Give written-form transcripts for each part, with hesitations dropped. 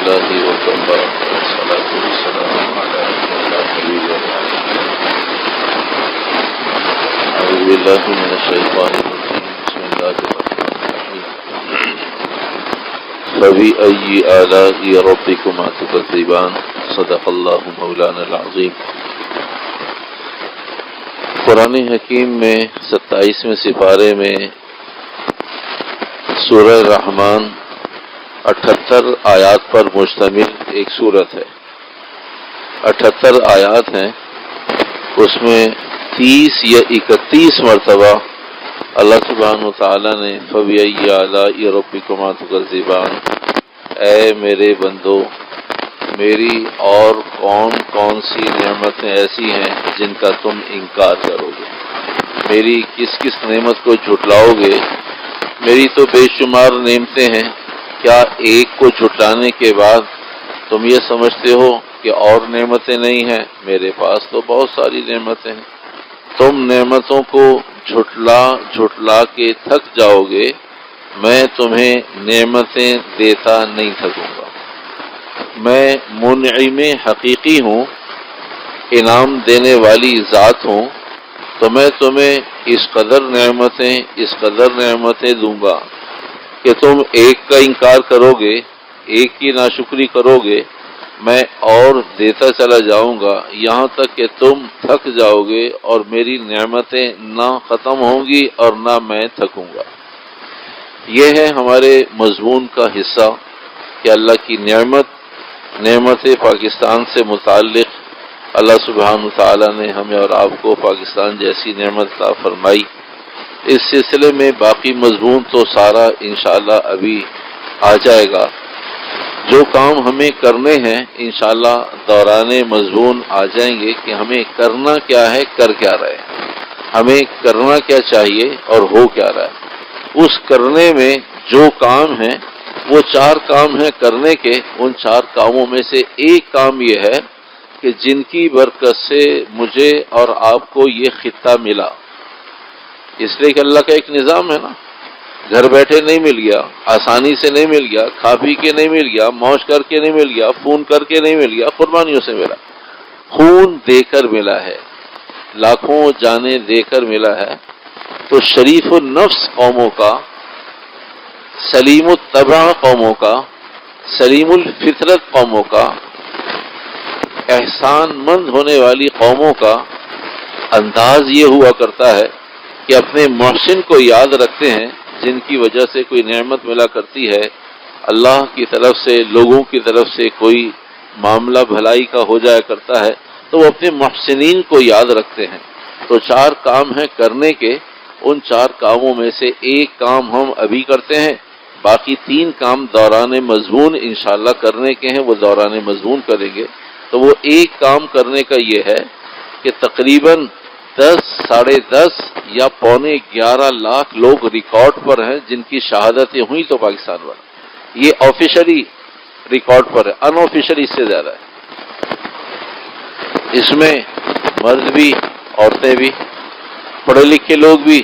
لله وكفى والصلاة والسلام على حبيب الله. أعوذ بالله من الشيطان الرجيم. بسم الله الرحمن الرحيم. فبأي آلاء ربكما تكذبان. صدق الله مولانا العظيم. قرآن حکیم میں 27ویں سپارے میں سورہ رحمان 78 آیات پر مشتمل ایک سورت ہے. 78 آیات ہیں، اس میں 30 یا 31 مرتبہ اللہ سبحانہ وتعالی نے فَبِأَيِّ آلَاءِ رَبِّكُمَا تُكَذِّبَانِ، اے میرے بندو، میری اور کون کون سی نعمتیں ایسی ہیں جن کا تم انکار کرو گے، میری کس کس نعمت کو جھٹلاؤ گے. میری تو بے شمار نعمتیں ہیں، کیا ایک کو جھٹلانے کے بعد تم یہ سمجھتے ہو کہ اور نعمتیں نہیں ہیں؟ میرے پاس تو بہت ساری نعمتیں ہیں. تم نعمتوں کو جھٹلا کے تھک جاؤ گے، میں تمہیں نعمتیں دیتا نہیں تھکوں گا. میں منعم حقیقی ہوں، انعام دینے والی ذات ہوں، تو میں تمہیں اس قدر نعمتیں دوں گا کہ تم ایک کا انکار کرو گے، ایک کی ناشکری کرو گے، میں اور دیتا چلا جاؤں گا یہاں تک کہ تم تھک جاؤ گے اور میری نعمتیں نہ ختم ہوں گی اور نہ میں تھکوں گا. یہ ہے ہمارے مضمون کا حصہ کہ اللہ کی نعمت پاکستان سے متعلق اللہ سبحانہ وتعالی نے ہمیں اور آپ کو پاکستان جیسی نعمت عطا فرمائی. اس سلسلے میں باقی مضمون تو سارا انشاءاللہ ابھی آ جائے گا. جو کام ہمیں کرنے ہیں انشاءاللہ دوران مضمون آ جائیں گے کہ ہمیں کرنا کیا ہے، کر کیا رہے ہیں، ہمیں کرنا کیا چاہیے اور ہو کیا رہا ہے. اس کرنے میں جو کام ہیں وہ 4 کام ہیں کرنے کے. ان 4 کاموں میں سے ایک کام یہ ہے کہ جن کی برکت سے مجھے اور آپ کو یہ خطہ ملا. اس لیے کہ اللہ کا ایک نظام ہے نا، گھر بیٹھے نہیں مل گیا، آسانی سے نہیں مل گیا، کھا پی کے نہیں مل گیا، موج کر کے نہیں مل گیا، فون کر کے نہیں مل گیا، قربانیوں سے ملا، خون دے کر ملا ہے، لاکھوں جانیں دے کر ملا ہے. تو شریف النفس قوموں کا، سلیم الطبع قوموں کا، سلیم الفطرت قوموں کا، احسان مند ہونے والی قوموں کا انداز یہ ہوا کرتا ہے کہ اپنے محسن کو یاد رکھتے ہیں جن کی وجہ سے کوئی نعمت ملا کرتی ہے، اللہ کی طرف سے، لوگوں کی طرف سے کوئی معاملہ بھلائی کا ہو جایا کرتا ہے تو وہ اپنے محسنین کو یاد رکھتے ہیں. تو 4 کام ہیں کرنے کے. ان 4 کاموں میں سے ایک کام ہم ابھی کرتے ہیں، باقی 3 کام دوران مضمون انشاءاللہ کرنے کے ہیں، وہ دوران مضمون کریں گے. تو وہ ایک کام کرنے کا یہ ہے کہ تقریباً 10 ساڑھے 10 یا 11.25 لاکھ لوگ ریکارڈ پر ہیں جن کی شہادتیں ہوئی تو پاکستان میں. یہ آفیشلی ریکارڈ پر ہے، ان آفیشلی اس سے زیادہ ہے. اس میں مرد بھی، عورتیں بھی، پڑھے لکھے لوگ بھی،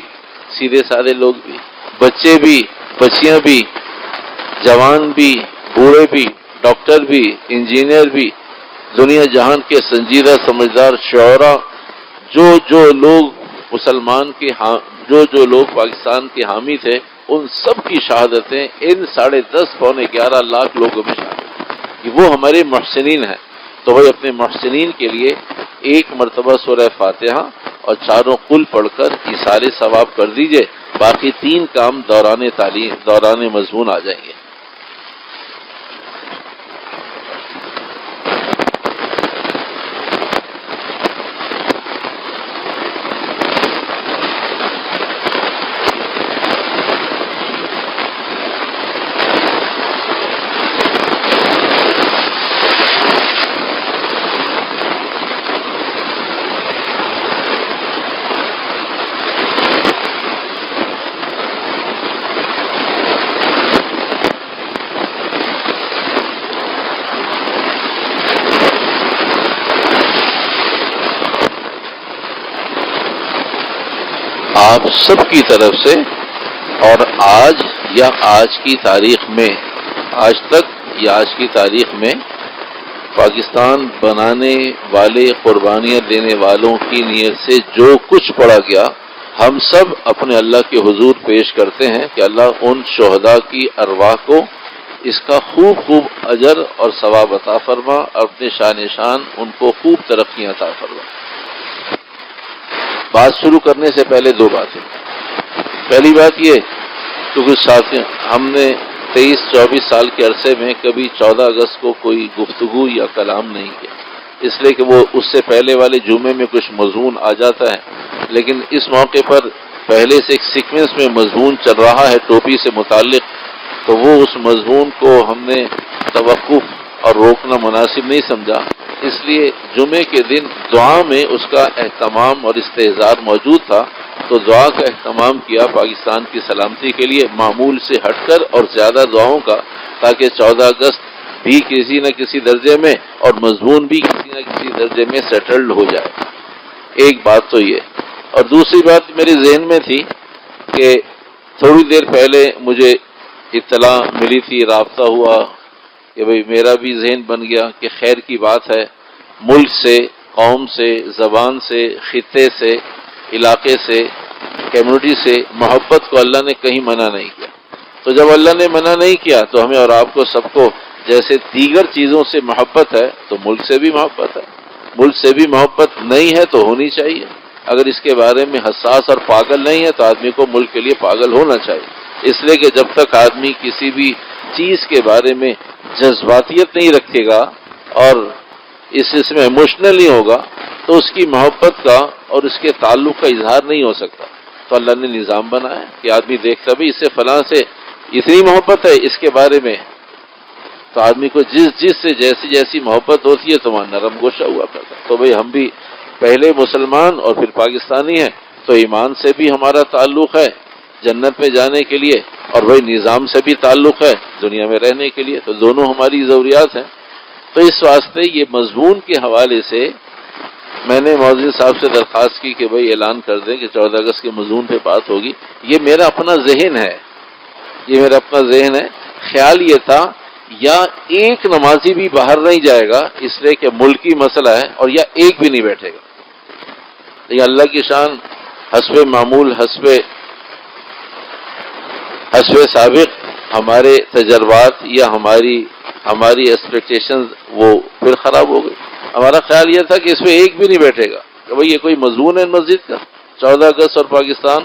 سیدھے سادے لوگ بھی، بچے بھی، بچیاں بھی، جوان بھی، بوڑھے بھی، ڈاکٹر بھی، انجینئر بھی، دنیا جہان کے سنجیدہ سمجھدار شعراء، جو لوگ مسلمان کے جو لوگ پاکستان کے حامی تھے، ان سب کی شہادتیں ان 10.5 پونے 11 لاکھ لوگوں میں شامل ہیں. وہ ہمارے محسنین ہیں. تو بھائی اپنے محسنین کے لیے ایک مرتبہ سورہ فاتحہ اور 4 قل پڑھ کر ایثار ثواب کر دیجئے. باقی 3 کام دوران مضمون آ جائیں گے. آپ سب کی طرف سے اور آج یا آج کی تاریخ میں آج تک یہ آج کی تاریخ میں پاکستان بنانے والے، قربانیاں دینے والوں کی نیت سے جو کچھ پڑھا گیا، ہم سب اپنے اللہ کے حضور پیش کرتے ہیں کہ اللہ ان شہداء کی ارواح کو اس کا خوب خوب اجر اور ثواب عطا فرما، اپنے شان ان کو خوب ترقیاں عطا فرما۔ بات شروع کرنے سے پہلے دو باتیں۔ پہلی بات یہ کہ کچھ ساتھی، ہم نے 23-24 سال کے عرصے میں کبھی 14 اگست کو کوئی گفتگو یا کلام نہیں کیا، اس لیے کہ وہ اس سے پہلے والے جمعے میں کچھ مضمون آ جاتا ہے، لیکن اس موقع پر پہلے سے ایک سیکوینس میں مضمون چل رہا ہے ٹوپی سے متعلق، تو وہ اس مضمون کو ہم نے توقف اور روکنا مناسب نہیں سمجھا، اس لیے جمعے کے دن دعا میں اس کا اہتمام اور استحضار موجود تھا، تو دعا کا اہتمام کیا پاکستان کی سلامتی کے لیے، معمول سے ہٹ کر اور زیادہ دعاؤں کا، تاکہ 14 اگست بھی کسی نہ کسی درجے میں اور مضمون بھی کسی نہ کسی درجے میں سیٹلڈ ہو جائے۔ ایک بات تو یہ، اور دوسری بات میرے ذہن میں تھی کہ تھوڑی دیر پہلے مجھے اطلاع ملی تھی، رابطہ ہوا کہ بھئی میرا بھی ذہن بن گیا کہ خیر کی بات ہے، ملک سے، قوم سے، زبان سے، خطے سے، علاقے سے، کمیونٹی سے محبت کو اللہ نے کہیں منع نہیں کیا، تو جب اللہ نے منع نہیں کیا تو ہمیں اور آپ کو سب کو جیسے دیگر چیزوں سے محبت ہے تو ملک سے بھی محبت ہے، ملک سے بھی محبت نہیں ہے تو ہونی چاہیے، اگر اس کے بارے میں حساس اور پاگل نہیں ہے تو آدمی کو ملک کے لیے پاگل ہونا چاہیے، اس لیے کہ جب تک آدمی کسی بھی چیز کے بارے میں جذباتیت نہیں رکھے گا اور اس میں ایموشنل نہیں ہوگا تو اس کی محبت کا اور اس کے تعلق کا اظہار نہیں ہو سکتا۔ تو اللہ نے نظام بنایا کہ آدمی دیکھتا بھی اس سے فلاں سے اتنی محبت ہے اس کے بارے میں، تو آدمی کو جس سے جیسی جیسی محبت ہوتی ہے تو وہاں نرم گوشہ ہوا کرتا ہے۔ تو بھئی ہم بھی پہلے مسلمان اور پھر پاکستانی ہیں، تو ایمان سے بھی ہمارا تعلق ہے جنت میں جانے کے لیے، اور وہی نظام سے بھی تعلق ہے دنیا میں رہنے کے لیے، تو دونوں ہماری ضروریات ہیں۔ تو اس واسطے یہ مضمون کے حوالے سے میں نے مولوی صاحب سے درخواست کی کہ بھئی اعلان کر دیں کہ 14 اگست کے مضمون پہ بات ہوگی، یہ میرا اپنا ذہن ہے، یہ میرا اپنا ذہن ہے۔ خیال یہ تھا یا ایک نمازی بھی باہر نہیں جائے گا اس لیے کہ ملکی مسئلہ ہے، اور یا ایک بھی نہیں بیٹھے گا، لیکن اللہ کی شان حسب معمول، حسب سابق ہمارے تجربات یا ہماری ایکسپیکٹیشنز وہ پھر خراب ہو گئی۔ ہمارا خیال یہ تھا کہ اس میں ایک بھی نہیں بیٹھے گا کہ بھئی یہ کوئی مضمون ہے مسجد کا 14 اگست اور پاکستان،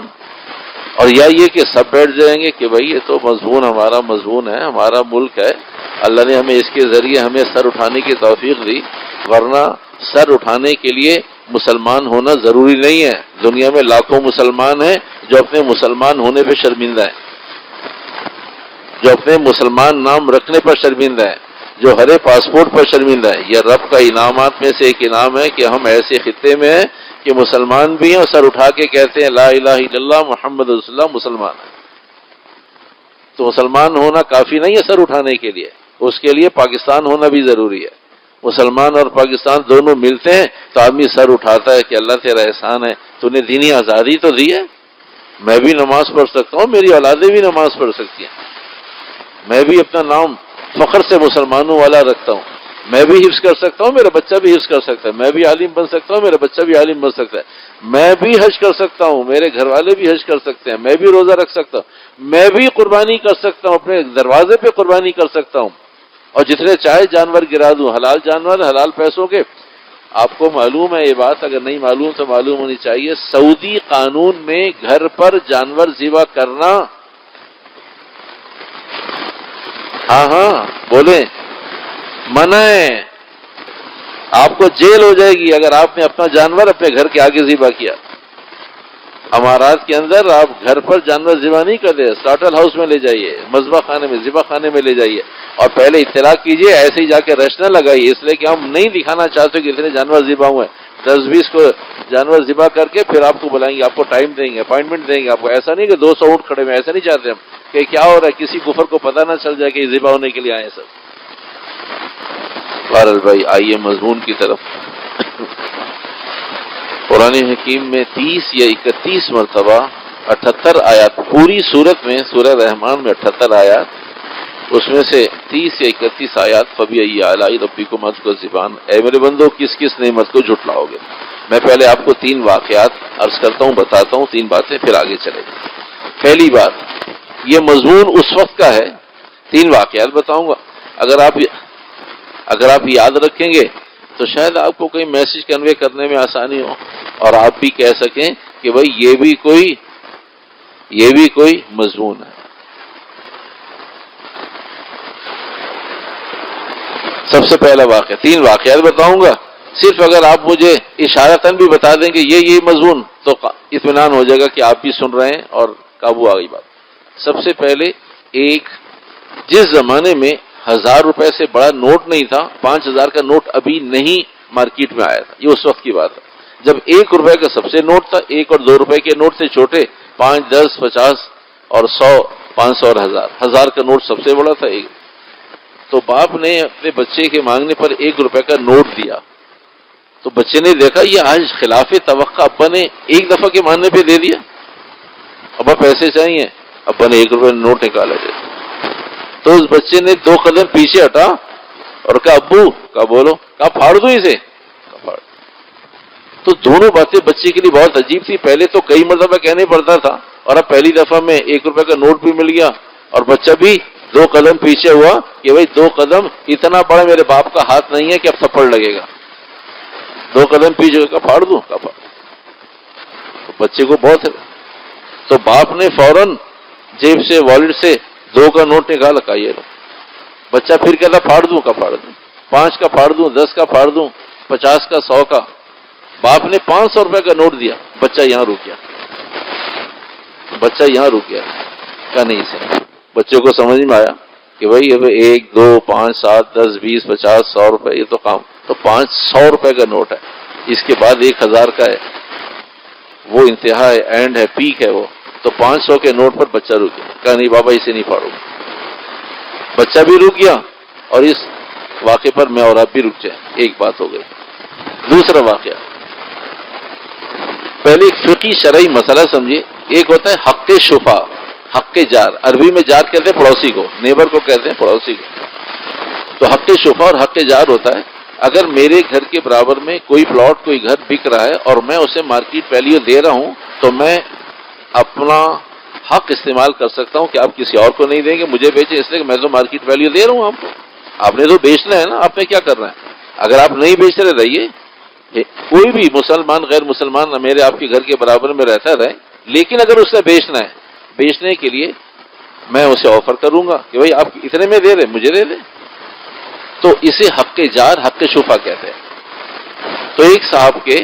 اور یا یہ کہ سب بیٹھ جائیں گے کہ بھئی یہ تو مضمون ہمارا مضمون ہے، ہمارا ملک ہے، اللہ نے ہمیں اس کے ذریعے ہمیں سر اٹھانے کی توفیق دی، ورنہ سر اٹھانے کے لیے مسلمان ہونا ضروری نہیں ہے۔ دنیا میں لاکھوں مسلمان ہیں جو اپنے مسلمان ہونے پہ شرمندہ ہیں، جو اپنے مسلمان نام رکھنے پر شرمندہ ہے، جو ہرے پاسپورٹ پر شرمندہ ہے۔ یہ رب کا انعامات میں سے ایک انعام ہے کہ ہم ایسے خطے میں ہیں کہ مسلمان بھی ہیں اور سر اٹھا کے کہتے ہیں لا الہ الا اللہ محمد رسول اللہ، مسلمان ہیں۔ تو مسلمان ہونا کافی نہیں ہے سر اٹھانے کے لیے، اس کے لیے پاکستان ہونا بھی ضروری ہے۔ مسلمان اور پاکستان دونوں ملتے ہیں تو آدمی سر اٹھاتا ہے کہ اللہ تیرا احسان ہے، تو نے دینی آزادی تو دی ہے، میں بھی نماز پڑھ سکتا ہوں، میری اولادیں بھی نماز پڑھ سکتی ہیں، میں بھی اپنا نام فخر سے مسلمانوں والا رکھتا ہوں، میں بھی حفظ کر سکتا ہوں، میرا بچہ بھی حفظ کر سکتا ہے، میں بھی عالم بن سکتا ہوں، میرا بچہ بھی عالم بن سکتا ہے، میں بھی حج کر سکتا ہوں، میرے گھر والے بھی حج کر سکتے ہیں، میں بھی روزہ رکھ سکتا ہوں، میں بھی قربانی کر سکتا ہوں، اپنے دروازے پہ قربانی کر سکتا ہوں، اور جتنے چاہے جانور گرا دوں، حلال جانور حلال پیسوں کے۔ آپ کو معلوم ہے یہ بات، اگر نہیں معلوم تو معلوم ہونی چاہیے، سعودی قانون میں گھر پر جانور ذبح کرنا، ہاں بولیں، منع ہے، آپ کو جیل ہو جائے گی اگر آپ نے اپنا جانور اپنے گھر کے آگے ذبح کیا۔ امارات کے اندر آپ گھر پر جانور ذبح نہیں کرتے، سلاٹر ہاؤس میں لے جائیے، مذبح خانے میں، ذبح خانے میں لے جائیے، اور پہلے اطلاع کیجئے، ایسے ہی جا کے رش نہ لگائیے، اس لیے کہ ہم نہیں دکھانا چاہتے کہ اتنے جانور ذبح ہوئے، 10-20 کو جانور ذبح کر کے پھر آپ کو بلائیں گے، آپ کو ٹائم دیں گے، اپائنٹمنٹ دیں گے آپ کو، ایسا نہیں کہ 200 اونٹ کھڑے ہوئے، ایسا نہیں چاہتے ہم کہ کیا ہو رہا ہے، کسی کفر کو پتہ نہ چل جائے کہ یہ ذبح ہونے کے لیے آئے سب۔ بہرحال بھائی آئیے مضمون کی طرف۔ قرآن حکیم میں 30 یا 31 مرتبہ 78 آیات، پوری سورت میں، سورہ رحمان میں 78 آیات، اس میں سے 30 یا 31 آیات فَبِأَيِّ آلَاءِ رَبِّكُمَا تُكَذِّبَانِ، اے میرے بندو کس کس نعمت کو جھٹلاؤ گے۔ میں پہلے آپ کو 3 واقعات عرض کرتا ہوں، بتاتا ہوں 3 باتیں، پھر آگے چلیں گے۔ پہلی بات، یہ مضمون اس وقت کا ہے، 3 واقعات بتاؤں گا، اگر آپ یاد رکھیں گے تو شاید آپ کو کوئی میسج کنوے کرنے میں آسانی ہو، اور آپ بھی کہہ سکیں کہ بھئی یہ بھی کوئی مضمون ہے۔ سب سے پہلا واقعہ، 3 واقعات بتاؤں گا، صرف اگر آپ مجھے اشارتاً بھی بتا دیں کہ یہ مضمون، تو اطمینان ہو جائے گا کہ آپ بھی سن رہے ہیں اور قابو آ گئی بات۔ سب سے پہلے جس زمانے میں 1000 روپے سے بڑا نوٹ نہیں تھا، 5000 کا نوٹ ابھی نہیں مارکیٹ میں آیا تھا، یہ اس وقت کی بات ہے، جب 1 روپے کا سب سے نوٹ تھا، 1 اور 2 روپے کے نوٹ تھے چھوٹے، 5، 10، 50 اور 100، 500 اور 1000 کا نوٹ سب سے بڑا تھا۔ تو باپ نے اپنے بچے کے مانگنے پر 1 روپے کا نوٹ دیا، تو بچے نے دیکھا یہ آج خلاف توقع ابا نے 1 دفعہ کے ماننے پہ دے دیا، ابا پیسے چاہیے، ابا نے 1 روپے نوٹ نکالا دے، تو اس بچے نے 2 قدم پیچھے ہٹا اور کہا ابو، کہا بولو، کہا پھاڑ دوں اسے، کہا پھاڑ۔ تو دونوں باتیں بچے کے لیے بہت عجیب تھی، پہلے تو کئی مرتبہ کہنے پڑتا تھا، اور اب پہلی دفعہ میں 1 روپے کا نوٹ بھی مل گیا، اور بچہ بھی 2 قدم پیچھے ہوا کہ بھئی 2 قدم اتنا بڑا میرے باپ کا ہاتھ نہیں ہے کہ اب تھپڑ لگے گا، 2 قدم پیچھے کا پھاڑ دوں، کا پھاڑ۔ تو بچے کو بہت ہے، تو باپ نے فوراً جیب سے والیٹ سے 2 کا نوٹ نکالا، کہا یہ لو۔ بچہ پھر کہتا پھاڑ دوں، کا پھاڑ دوں، 5 کا پھاڑ دوں، 10 کا پھاڑ دوں، 50 کا، 100 کا۔ باپ نے 500 روپے کا نوٹ دیا، بچہ یہاں رک گیا، کہا نہیں سے۔ بچے کو سمجھ میں آیا کہ بھائی 1، 2، 5، 7، 10، 20، 50، 100 روپے، یہ تو 500 روپے کا نوٹ ہے، اس کے بعد 1000 کا ہے، وہ انتہا ہے، اینڈ ہے، پیک ہے وہ، تو 500 کے نوٹ پر بچہ رک گیا، کہا نہیں بابا اسے نہیں پھاڑوں گا۔ بچہ بھی رک گیا، اور اس واقعے پر میں اور آپ بھی رک جائیں، ایک بات ہو گئی۔ دوسرا واقعہ، پہلے ایک فقہی شرعی مسئلہ سمجھیے، ایک ہوتا ہے حق شفا، حق جار، عربی میں جار کہتے ہیں پڑوسی کو، نیبر کو کہتے ہیں پڑوسی کو، تو حق شفا اور حق جار ہوتا ہے، اگر میرے گھر کے برابر میں کوئی پلاٹ، کوئی گھر بک رہا ہے اور میں اسے مارکیٹ ویلیو دے رہا ہوں، تو میں اپنا حق استعمال کر سکتا ہوں کہ آپ کسی اور کو نہیں دیں گے، مجھے بیچے، اس لیے کہ میں تو مارکیٹ ویلیو دے رہا ہوں آپ کو، آپ نے تو بیچنا ہے نا، آپ نے کیا کرنا ہے؟ اگر آپ نہیں بیچ رہے رہیے، کوئی بھی مسلمان غیر مسلمان میرے آپ کے گھر کے برابر میں رہتا رہے، لیکن اگر اس نے بیچنا ہے، بیچنے کے لیے میں اسے آفر کروں گا کہ بھائی آپ اتنے میں دے رہے، مجھے دے دیں، تو اسے حق جار، حق شفا کہتے ہیں۔ تو ایک صاحب کے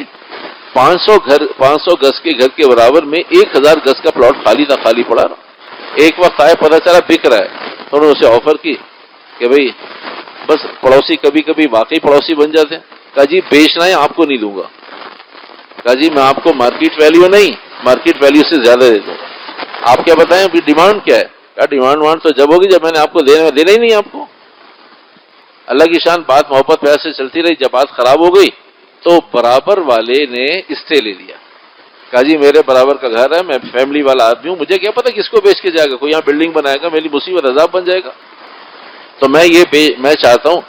500 گز کے گھر کے برابر میں 1000 گز کا پلاٹ خالی تھا، خالی پڑا رہا، ایک وقت آیا پتہ چلا بک رہا ہے، تو انہوں نے اسے آفر کی کہ بھئی بس پڑوسی کبھی کبھی واقعی پڑوسی بن جاتے ہیں، کہا جی بیچنا ہے آپ کو نہیں دوں گا، کہا جی میں آپ کو مارکیٹ ویلیو نہیں، مارکیٹ ویلیو سے زیادہ دے دوں گا، آپ کیا بتائیں ابھی ڈیمانڈ کیا ہے؟ کہا ڈیمانڈ تو جب ہوگی جب میں نے آپ کو دینا ہی نہیں آپ کو۔ اللہ کی شان، بات محبت پیار سے چلتی رہی، جب بات خراب ہو گئی تو برابر والے نے اسٹے لے لیا، کہا جی میرے برابر کا گھر ہے، میں فیملی والا آدمی ہوں، مجھے کیا پتا کس کو بیچ کے جائے گا، کوئی یہاں بلڈنگ بنائے گا، میری مصیبت عذاب بن جائے گا، تو میں چاہتا ہوں،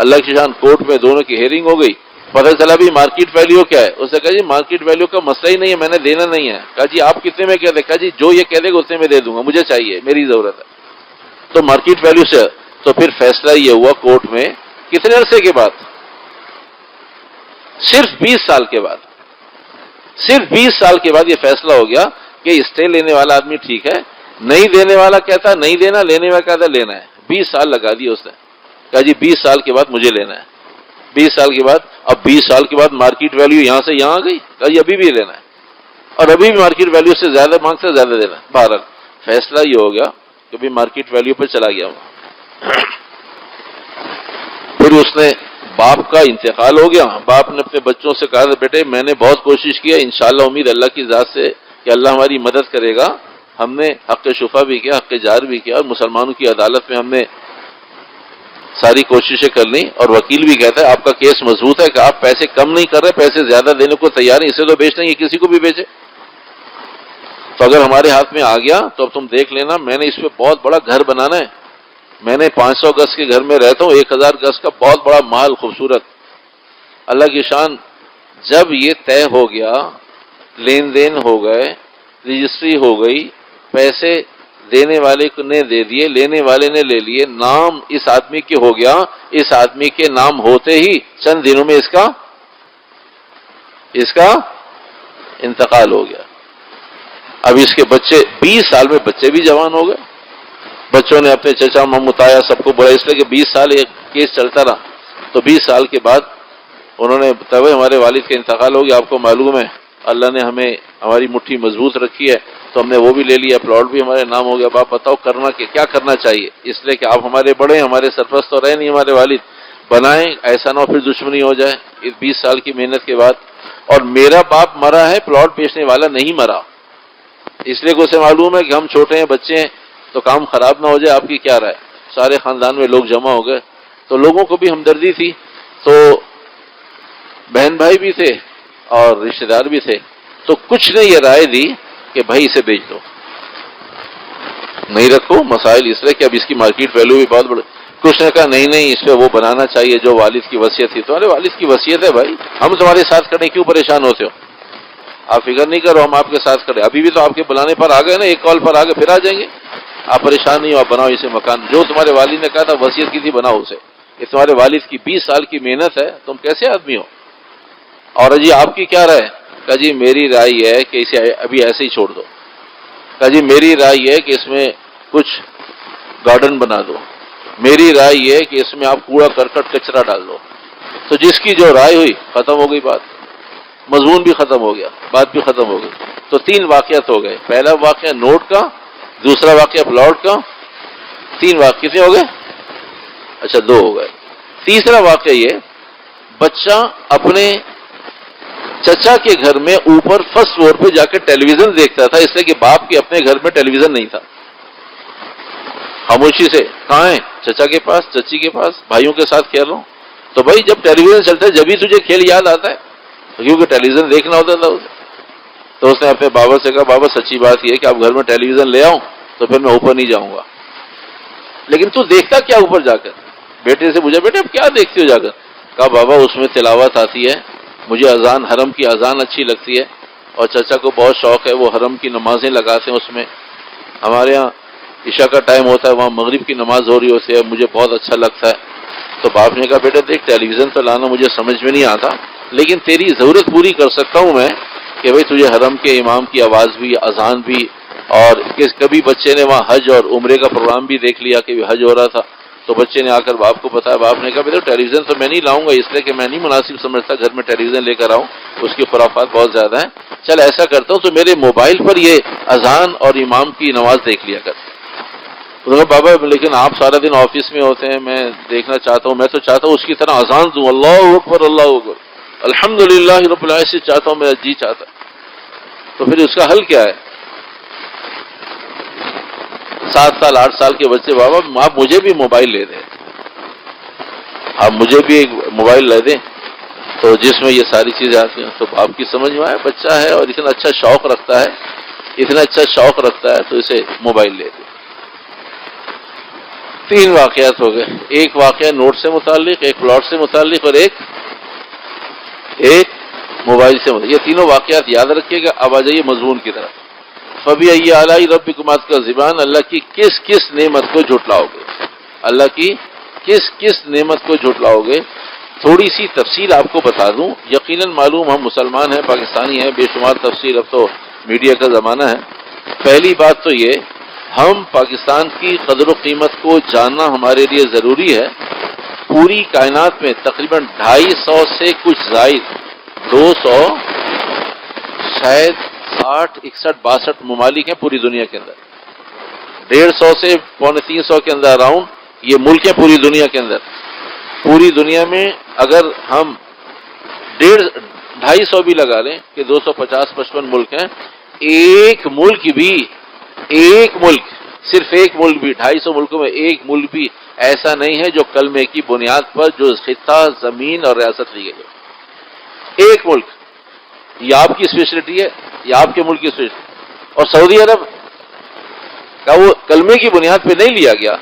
اللہ کی شان کورٹ میں دونوں کی ہیئرنگ ہو گئی، پتہ چلا بھی مارکیٹ ویلیو کیا ہے، اس نے کہا جی مارکیٹ ویلیو کا مسئلہ ہی نہیں ہے، میں نے دینا نہیں ہے، کہا جی آپ کتنے میں کہتے ہیں، کہا جی جو یہ کہہ دے گا اتنے میں دے دوں گا، مجھے چاہیے، میری ضرورت ہے، تو مارکیٹ ویلیو سے، تو پھر فیصلہ یہ ہوا کورٹ میں، کتنے عرصے کے بعد؟ صرف 20 سال کے بعد، صرف 20 سال کے بعد یہ فیصلہ ہو گیا کہ اسٹے لینے والا آدمی ٹھیک ہے، نہیں دینے والا کہتا نہیں دینا، لینے والا کہتا لینا ہے، 20 سال لگا دی اس نے، کہا جی 20 سال کے بعد مجھے لینا ہے، 20 سال کے بعد، اب 20 سال کے بعد مارکیٹ ویلیو یہاں سے یہاں آ گئی، کہا جی ابھی بھی لینا ہے، اور ابھی بھی مارکیٹ ویلیو سے زیادہ مانگتا ہے، زیادہ دینا ہے، بہرحال فیصلہ یہ ہو گیا کہ بھی مارکیٹ ویلیو پہ چلا گیا وہ۔ پھر اس نے، باپ کا انتقال ہو گیا، باپ نے اپنے بچوں سے کہا بیٹے میں نے بہت کوشش کی ہے، انشاءاللہ امید اللہ کی ذات سے کہ اللہ ہماری مدد کرے گا، ہم نے حق شفا بھی کیا، حق جار بھی کیا، اور مسلمانوں کی عدالت میں ہم نے ساری کوششیں کر لیں، اور وکیل بھی کہتا ہے آپ کا کیس مضبوط ہے کہ آپ پیسے کم نہیں کر رہے، پیسے زیادہ دینے کو تیار ہیں، اسے تو بیچنا ہی، کسی کو بھی بیچے، تو اگر ہمارے ہاتھ میں آ گیا تو اب تم دیکھ لینا، میں نے اس پہ بہت بڑا گھر بنانا ہے، میں نے 500 گز کے گھر میں رہتا ہوں، 1000 گز کا بہت بڑا محل خوبصورت. اللہ کی شان. جب یہ طے ہو گیا، لین دین ہو گئے، رجسٹری ہو گئی، پیسے دینے والے نے دے دیے، لینے والے نے لے لیے، نام اس آدمی کے ہو گیا. اس آدمی کے نام ہوتے ہی چند دنوں میں اس کا انتقال ہو گیا. اب اس کے بچے 20 سال میں بچے بھی جوان ہو گئے. بچوں نے اپنے چچا ممتایا سب کو بڑا، اس لیے کہ 20 سال ایک کیس چلتا رہا. تو 20 سال کے بعد انہوں نے بتایا ہمارے والد کا انتقال ہو گیا. آپ کو معلوم ہے اللہ نے ہماری مٹھی مضبوط رکھی ہے تو ہم نے وہ بھی لے لیا، پلاٹ بھی ہمارے نام ہو گیا. آپ بتاؤ کرنا کیا کرنا چاہیے؟ اس لیے کہ آپ ہمارے بڑے، ہمارے سرپرست تو رہے نہیں ہمارے والد. بنائیں، ایسا نہ ہو پھر دشمنی ہو جائے اس 20 سال کی محنت کے بعد. اور میرا باپ مرا ہے، پلاٹ بیچنے والا نہیں مرا. اس لیے کہ اسے معلوم ہے کہ ہم چھوٹے ہیں، بچے ہیں، تو کام خراب نہ ہو جائے. آپ کی کیا رائے؟ سارے خاندان میں لوگ جمع ہو گئے تو لوگوں کو بھی ہمدردی تھی، تو بہن بھائی بھی تھے اور رشتہ دار بھی تھے. تو کچھ نے یہ رائے دی کہ بھائی اسے بیچ دو، نہیں رکھو. مسائل اس لیے کہ اب اس کی مارکیٹ ویلیو بھی بہت بڑی. کچھ نے کہا نہیں اس پہ وہ بنانا چاہیے جو والد کی وصیت تھی. تمہارے والد کی وصیت ہے بھائی، ہم تمہارے ساتھ کھڑے، کیوں پریشان ہوتے ہو؟ آپ فکر نہیں کرو، ہم آپ کے ساتھ کھڑے. ابھی بھی تو آپ کے بلانے پر آ گئے نا، ایک کال پر آ گئے، پھر آ جائیں گے. آپ پریشان نہیں ہو، آپ بناؤ اسے مکان. جو تمہارے والد نے کہا تھا وصیت کی تھی بناؤ اسے. یہ تمہارے والد کی 20 سال کی محنت ہے، تم کیسے آدمی ہو؟ اور جی آپ کی کیا رائے؟ کہا جی میری رائے یہ ہے کہ اسے ابھی ایسے ہی چھوڑ دو. کہا جی میری رائے یہ ہے کہ اس میں کچھ گارڈن بنا دو. میری رائے یہ ہے کہ اس میں آپ کوڑا کرکٹ کچرا ڈال دو. تو جس کی جو رائے ہوئی ختم ہو گئی بات، مضمون بھی ختم ہو گیا، بات بھی ختم ہو گئی. تو 3 واقعات ہو گئے. پہلا واقعہ نوٹ کا، دوسرا واقعہ پلاٹ کا، 3 واقعے کتنے ہو گئے؟ اچھا 2 ہو گئے. تیسرا واقعہ یہ، بچہ اپنے چچا کے گھر میں اوپر فرسٹ فلور پہ جا کے ٹیلی ویژن دیکھتا تھا، اس لیے کہ باپ کے اپنے گھر میں ٹیلی ویژن نہیں تھا. خاموشی سے کہاں ہے؟ چچا کے پاس، چچی کے پاس، بھائیوں کے ساتھ کھیل رہا ہوں. تو بھائی جب ٹیلی ویژن چلتا ہے جبھی تجھے کھیل یاد آتا ہے، کیونکہ ٹیلی ویژن دیکھنا ہوتا تھا اسے. تو اس نے اپنے بابا سے کہا بابا سچی بات یہ ہے کہ آپ گھر میں ٹیلی ویژن لے آؤں تو پھر میں اوپر نہیں جاؤں گا. لیکن تو دیکھتا کیا اوپر جا کر؟ بیٹے سے پوچھا بیٹے اب کیا دیکھتے ہو جا کر؟ کہا بابا اس میں تلاوت آتی ہے، مجھے اذان، حرم کی اذان اچھی لگتی ہے، اور چچا کو بہت شوق ہے، وہ حرم کی نمازیں لگاتے ہیں اس میں. ہمارے یہاں عشاء کا ٹائم ہوتا ہے، وہاں مغرب کی نماز ہو رہی ہوتی ہے، مجھے بہت اچھا لگتا ہے. تو باپ نے کہا بیٹا دیکھ ٹیلی ویژن تو لانا مجھے سمجھ میں نہیں آتا، لیکن تیری ضرورت پوری کر سکتا ہوں میں کہ بھئی تجھے حرم کے امام کی آواز بھی، اذان بھی، اور کبھی بچے نے وہاں حج اور عمرے کا پروگرام بھی دیکھ لیا کہ حج ہو رہا تھا. تو بچے نے آ کر باپ کو بتایا. باپ نے کہا بیٹا ٹیلی ویژن تو میں نہیں لاؤں گا، اس لیے کہ میں نہیں مناسب سمجھتا گھر میں ٹیلی ویژن لے کر آؤں، اس کی خرافات بہت زیادہ ہیں. چل ایسا کرتا ہوں تو میرے موبائل پر یہ اذان اور امام کی نماز دیکھ لیا کر. بابا لیکن آپ سارا دن آفس میں ہوتے ہیں، میں دیکھنا چاہتا ہوں، میں تو چاہتا ہوں اس کی طرح اذان دوں، اللہ اکبر اللہ اکبر الحمدللہ رب العالمین چاہتا ہوں، میرا جی چاہتا ہے. تو پھر اس کا حل کیا ہے؟ 7 سال 8 سال کے بچے، بابا آپ مجھے بھی موبائل لے دیں، آپ مجھے بھی ایک موبائل لے دیں تو جس میں یہ ساری چیزیں آتی ہیں. تو آپ کی سمجھ میں آئے بچہ ہے اور اتنا اچھا شوق رکھتا ہے، اتنا اچھا شوق رکھتا ہے تو اسے موبائل لے دیں. 3 واقعات ہو گئے. ایک واقعہ نوٹ سے متعلق، ایک پلاٹ سے متعلق، اور ایک موبائل سے متعلق. یہ تینوں واقعات یاد رکھیے گا. اب آ جائیے مضمون کی طرف. فَبِأَيِّ آلَاءِ رَبِّكُمَا تُكَذِّبَانِ، اللہ کی کس کس نعمت کو جھٹلاؤ گے؟ اللہ کی کس کس نعمت کو جھٹلاؤ گے؟ تھوڑی سی تفصیل آپ کو بتا دوں. یقیناً معلوم ہم مسلمان ہیں، پاکستانی ہیں، بے شمار تفصیل، اب تو میڈیا کا زمانہ ہے. پہلی بات تو یہ، ہم پاکستان کی قدر و قیمت کو جاننا ہمارے لیے ضروری ہے. پوری کائنات میں تقریباً 250 سے کچھ زائد 200 شاید 60 61 62 ممالک ہیں پوری دنیا کے اندر. 150 سے 250 کے اندر اراؤنڈ یہ ملک ہے پوری دنیا کے اندر. پوری دنیا میں اگر ہم 250 بھی لگا لیں کہ 250-55 ملک ہیں، ایک ملک صرف ایک ملک بھی 250 ملکوں میں ایک ملک بھی ایسا نہیں ہے جو کلمے کی بنیاد پر جو خطہ، زمین اور ریاست لی گئی ہے. ایک ملک، یہ آپ کی اسپیشلٹی ہے، یہ آپ کے ملک کی اسپیشلٹی. اور سعودی عرب کا وہ کلمے کی بنیاد پہ نہیں لیا گیا،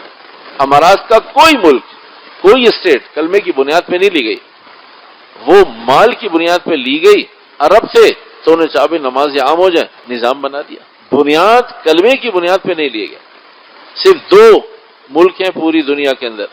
امارات کا کوئی ملک، کوئی اسٹیٹ کلمے کی بنیاد پہ نہیں لی گئی، وہ مال کی بنیاد پہ لی گئی۔ عرب تھے تو انہیں چاہے نماز عام ہو جائے، نظام بنا دیا، بنیاد کلمے کی بنیاد پہ نہیں لیے گئے۔ صرف دو ملک ہیں پوری دنیا کے اندر،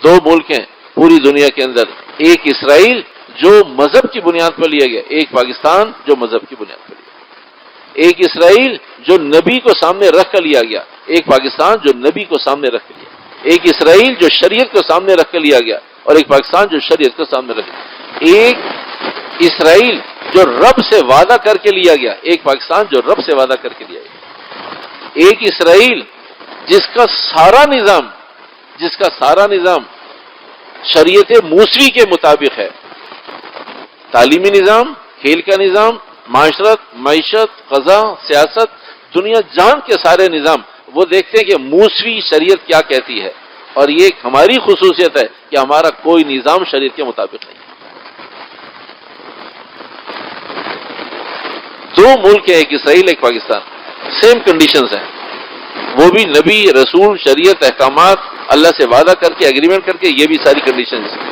دو ملک ہیں پوری دنیا کے اندر، ایک اسرائیل جو مذہب کی بنیاد پر لیا گیا، ایک پاکستان جو مذہب کی بنیاد پر لیا گیا۔ ایک اسرائیل جو نبی کو سامنے رکھ کر لیا گیا، ایک پاکستان جو نبی کو سامنے رکھ کر لیا۔ ایک اسرائیل جو شریعت کو سامنے رکھ کر لیا گیا اور ایک پاکستان جو شریعت کو سامنے رکھ گیا۔ ایک اسرائیل جو رب سے وعدہ کر کے لیا گیا، ایک پاکستان جو رب سے وعدہ کر کے لیا گیا۔ ایک اسرائیل جس کا سارا نظام شریعت موسوی کے مطابق ہے، تعلیمی نظام، کھیل کا نظام، معاشرت، معیشت، قضا، سیاست، دنیا جہان کے سارے نظام وہ دیکھتے ہیں کہ موسوی شریعت کیا کہتی ہے، اور یہ ایک ہماری خصوصیت ہے کہ ہمارا کوئی نظام شریعت کے مطابق نہیں ہے۔ دو ملک ہیں، ایک اسرائیل ایک پاکستان، سیم کنڈیشنز ہیں، وہ بھی نبی، رسول، شریعت، احکامات، اللہ سے وعدہ کر کے، ایگریمنٹ کر کے، یہ بھی ساری کنڈیشنز ہیں۔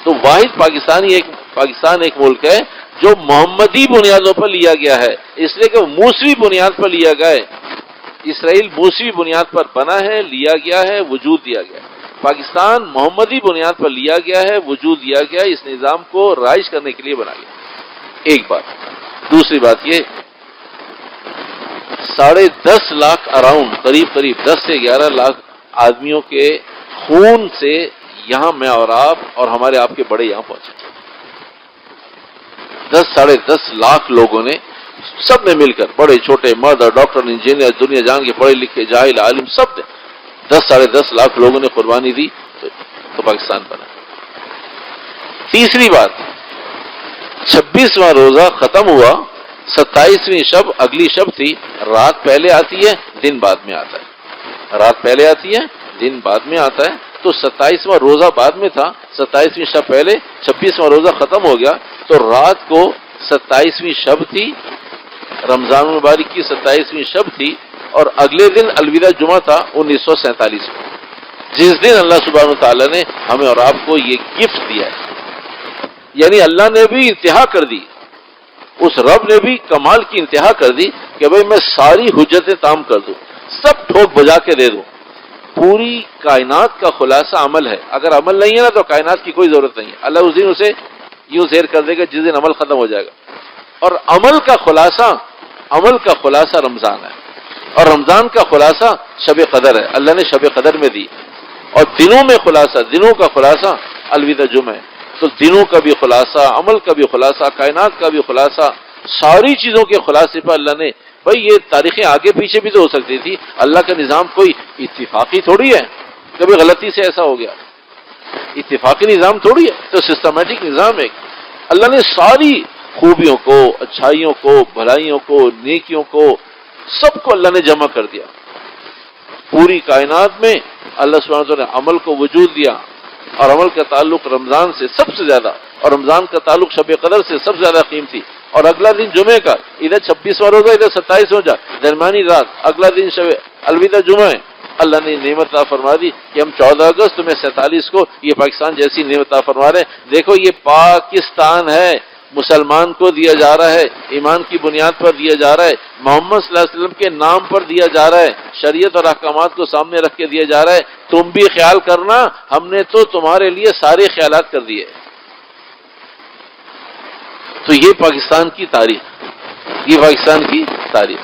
تو واحد پاکستان ایک ملک ہے جو محمدی بنیادوں پر لیا گیا ہے، اس لیے کہ وہ موسوی بنیاد پر لیا گیا ہے۔ اسرائیل موسوی بنیاد پر بنا ہے، لیا گیا ہے، وجود دیا گیا ہے۔ پاکستان محمدی بنیاد پر لیا گیا ہے، وجود دیا گیا ہے، اس نظام کو رائج کرنے کے لیے بنا گیا۔ ایک بات۔ دوسری بات یہ 10.5 لاکھ اراؤنڈ، قریب 10 سے 11 لاکھ آدمیوں کے خون سے یہاں میں اور آپ اور ہمارے آپ کے بڑے یہاں پہنچے۔ 10.5 لاکھ لوگوں نے، سب نے مل کر، بڑے چھوٹے، مرد اور ڈاکٹر، انجینئر، دنیا جان کے پڑھے لکھے، جاہل، عالم، سب نے 10.5 لاکھ لوگوں نے قربانی دی تو پاکستان بنا۔ تیسری بات، 26واں روزہ ختم ہوا، 27ویں شب اگلی شب تھی، رات پہلے آتی ہے، دن بعد میں آتا ہے، رات پہلے آتی ہے، دن بعد میں آتا ہے، تو 27واں روزہ بعد میں تھا، 27ویں شب پہلے، 26واں روزہ ختم ہو گیا، تو رات کو 27ویں شب تھی، رمضان المبارک کی 27ویں شب تھی، اور اگلے دن الوداع جمعہ تھا 1947 میں، جس دن اللہ سبحانہ وتعالیٰ نے ہمیں اور آپ کو یہ گفٹ دیا ہے۔ یعنی اللہ نے بھی انتہا کر دی، اس رب نے بھی کمال کی انتہا کر دی کہ بھئی میں ساری حجتیں تام کر دوں، سب ٹھوک بجا کے دے دوں۔ پوری کائنات کا خلاصہ عمل ہے، اگر عمل نہیں ہے نا تو کائنات کی کوئی ضرورت نہیں ہے، اللہ اس دن اسے یوں زیر کر دے گا جس دن عمل ختم ہو جائے گا۔ اور عمل کا خلاصہ رمضان ہے، اور رمضان کا خلاصہ شب قدر ہے، اللہ نے شب قدر میں دی، اور دنوں کا خلاصہ الوداع جمعہ ہے۔ تو دنوں کا بھی خلاصہ، عمل کا بھی خلاصہ، کائنات کا بھی خلاصہ، ساری چیزوں کے خلاصے پر اللہ نے، بھائی یہ تاریخیں آگے پیچھے بھی تو ہو سکتی تھی، اللہ کا نظام کوئی اتفاقی تھوڑی ہے، کبھی غلطی سے ایسا ہو گیا، اتفاقی نظام تھوڑی ہے، تو سسٹمیٹک نظام ہے۔ اللہ نے ساری خوبیوں کو، اچھائیوں کو، بھلائیوں کو، نیکیوں کو، سب کو اللہ نے جمع کر دیا۔ پوری کائنات میں اللہ سبحانہ وتعالیٰ نے عمل کو وجود دیا، اور عمل کا تعلق رمضان سے سب سے زیادہ، اور رمضان کا تعلق شب قدر سے سب سے زیادہ قیمتی، اور اگلا دن جمعے کا، ادھر 26واں روزہ، ادھر 27 روزہ، درمیانی رات، اگلا دن شب الوداع جمعہ ہے۔ اللہ نے نعمت عطا فرما دی کہ ہم 14 اگست میں 47 کو یہ پاکستان جیسی نعمت عطا فرما رہے ہیں۔ دیکھو یہ پاکستان ہے، مسلمان کو دیا جا رہا ہے، ایمان کی بنیاد پر دیا جا رہا ہے، محمد صلی اللہ علیہ وسلم کے نام پر دیا جا رہا ہے، شریعت اور احکامات کو سامنے رکھ کے دیا جا رہا ہے۔ تم بھی خیال کرنا، ہم نے تو تمہارے لیے سارے خیالات کر دیے۔ تو یہ پاکستان کی تاریخ، یہ پاکستان کی تاریخ۔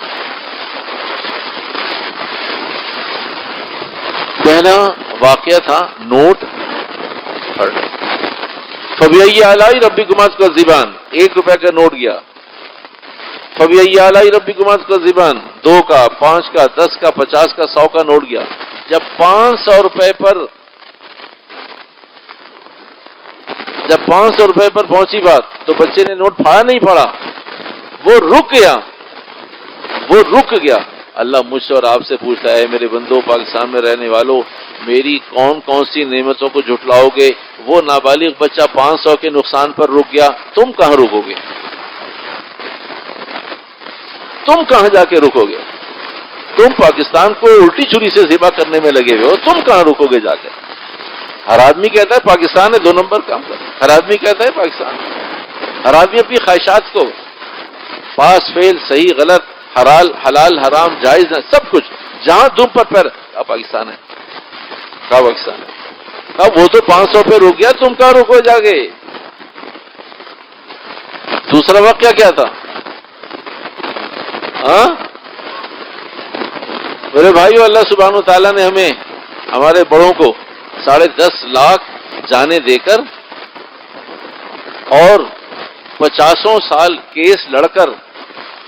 پہلا واقعہ تھا نوٹ پڑھنا۔ فَبِأَيِّ آلَاءِ رَبِّكُمَا تُكَذِّبَانِ، 1 روپے کا نوٹ گیا۔ فَبِأَيِّ آلَاءِ رَبِّكُمَا تُكَذِّبَانِ، 2 کا، 5 کا، 10 کا، 50 کا، 100 کا نوٹ گیا۔ جب 500 روپے پر پہنچی بات تو بچے نے نوٹ پھاڑا نہیں پھاڑا، وہ رک گیا۔ اللہ مجھ سے اور آپ سے پوچھتا ہے، میرے بندو، پاکستان میں رہنے والوں، میری کون کون سی نعمتوں کو جھٹلاؤ گے؟ وہ نابالغ بچہ 500 کے نقصان پر رک گیا، تم کہاں رکو گے؟ تم کہاں جا کے رکو گے؟ تم پاکستان کو الٹی چھری سے ذبح کرنے میں لگے ہوئے ہو، تم کہاں رکو گے جا کے؟ ہر آدمی کہتا ہے پاکستان ہے 2 نمبر کام کر، ہر آدمی کہتا ہے پاکستان، ہر آدمی اپنی خواہشات کو پاس فیل صحیح غلط حلال حرام جائز سب کچھ جہاں تم پر پیر پاکستان ہے، کہاں پاکستان ہے؟ اب وہ تو 500 پہ رک گیا، تم کہاں رکو جا کے؟ دوسرا واقعہ کیا تھا؟ ہاں میرے بھائیو، اللہ سبحانہ وتعالیٰ نے ہمیں ہمارے بڑوں کو 10.5 لاکھ جانیں دے کر اور 50 سال کیس لڑ کر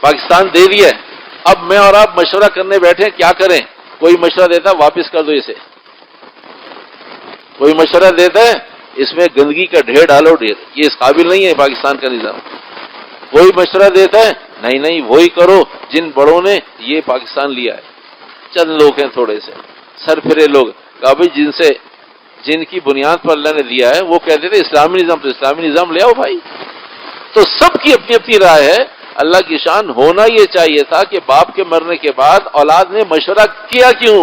پاکستان دے دیا ہے۔ اب میں اور آپ مشورہ کرنے بیٹھے کیا کریں؟ کوئی مشورہ دیتا واپس کر دو اسے، کوئی مشورہ دیتا ہے اس میں گندگی کا ڈھیر ڈالو ڈھیر، یہ اس قابل نہیں ہے پاکستان کا نظام۔ کوئی مشورہ دیتا ہے نہیں وہی کرو جن بڑوں نے یہ پاکستان لیا ہے۔ چند لوگ ہیں تھوڑے سے سر پھرے لوگ، کہا بھائی جن کی بنیاد پر اللہ نے دیا ہے وہ کہتے تھے اسلامی نظام، تو اسلامی نظام لے آؤ بھائی۔ تو سب کی اپنی اپنی رائے ہے۔ اللہ کی شان ہونا یہ چاہیے تھا کہ باپ کے مرنے کے بعد اولاد نے مشورہ کیا کیوں